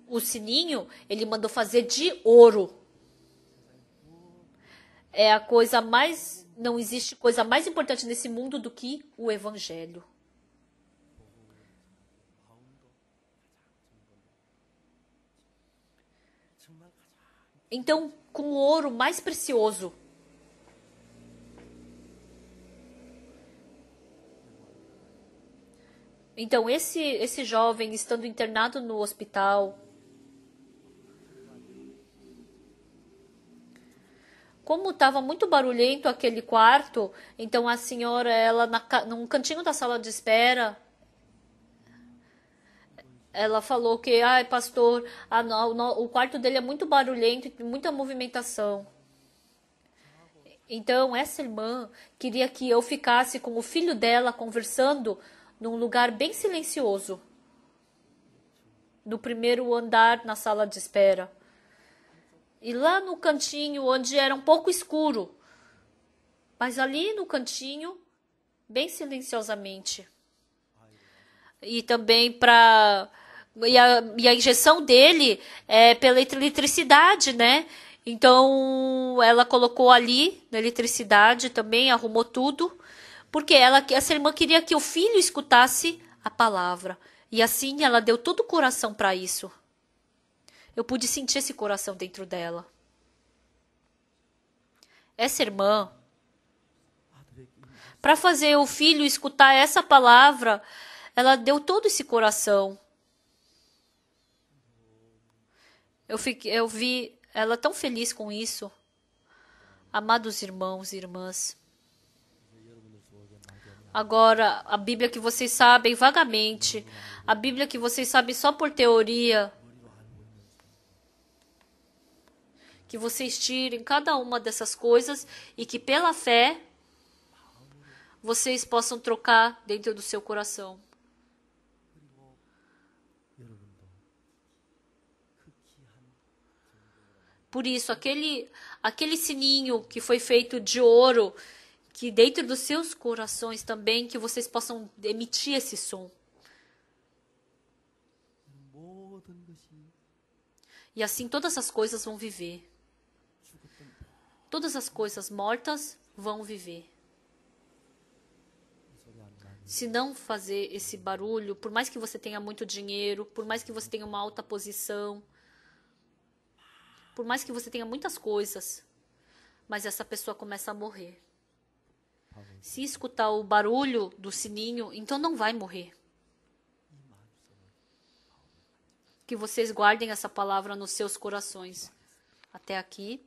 o sininho, ele mandou fazer de ouro. É a coisa mais... Não existe coisa mais importante nesse mundo do que o evangelho. Então, com o ouro mais precioso. Então, esse jovem estando internado no hospital, como estava muito barulhento aquele quarto, então a senhora, ela num cantinho da sala de espera, ela falou que, ai, pastor, o quarto dele é muito barulhento e muita movimentação. Então, essa irmã queria que eu ficasse com o filho dela conversando num lugar bem silencioso, no primeiro andar na sala de espera. E lá no cantinho, onde era um pouco escuro, Mas ali no cantinho, bem silenciosamente. E também para e a injeção dele é pela eletricidade, né? Então ela colocou ali na eletricidade também, arrumou tudo, porque essa irmã queria que o filho escutasse a palavra. E assim ela deu todo o coração para isso. Eu pude sentir esse coração dentro dela. Essa irmã, para fazer o filho escutar essa palavra, ela deu todo esse coração. Eu vi ela tão feliz com isso. Amados irmãos e irmãs. Agora, a Bíblia que vocês sabem vagamente, a Bíblia que vocês sabem só por teoria, que vocês tirem cada uma dessas coisas e que pela fé vocês possam trocar dentro do seu coração. Por isso, aquele sininho que foi feito de ouro, que dentro dos seus corações também, que vocês possam emitir esse som. E assim todas as coisas vão viver. Todas as coisas mortas vão viver. Se não fazer esse barulho, por mais que você tenha muito dinheiro, por mais que você tenha uma alta posição, por mais que você tenha muitas coisas, mas essa pessoa começa a morrer. Se escutar o barulho do sininho, então não vai morrer. Que vocês guardem essa palavra nos seus corações. Até aqui.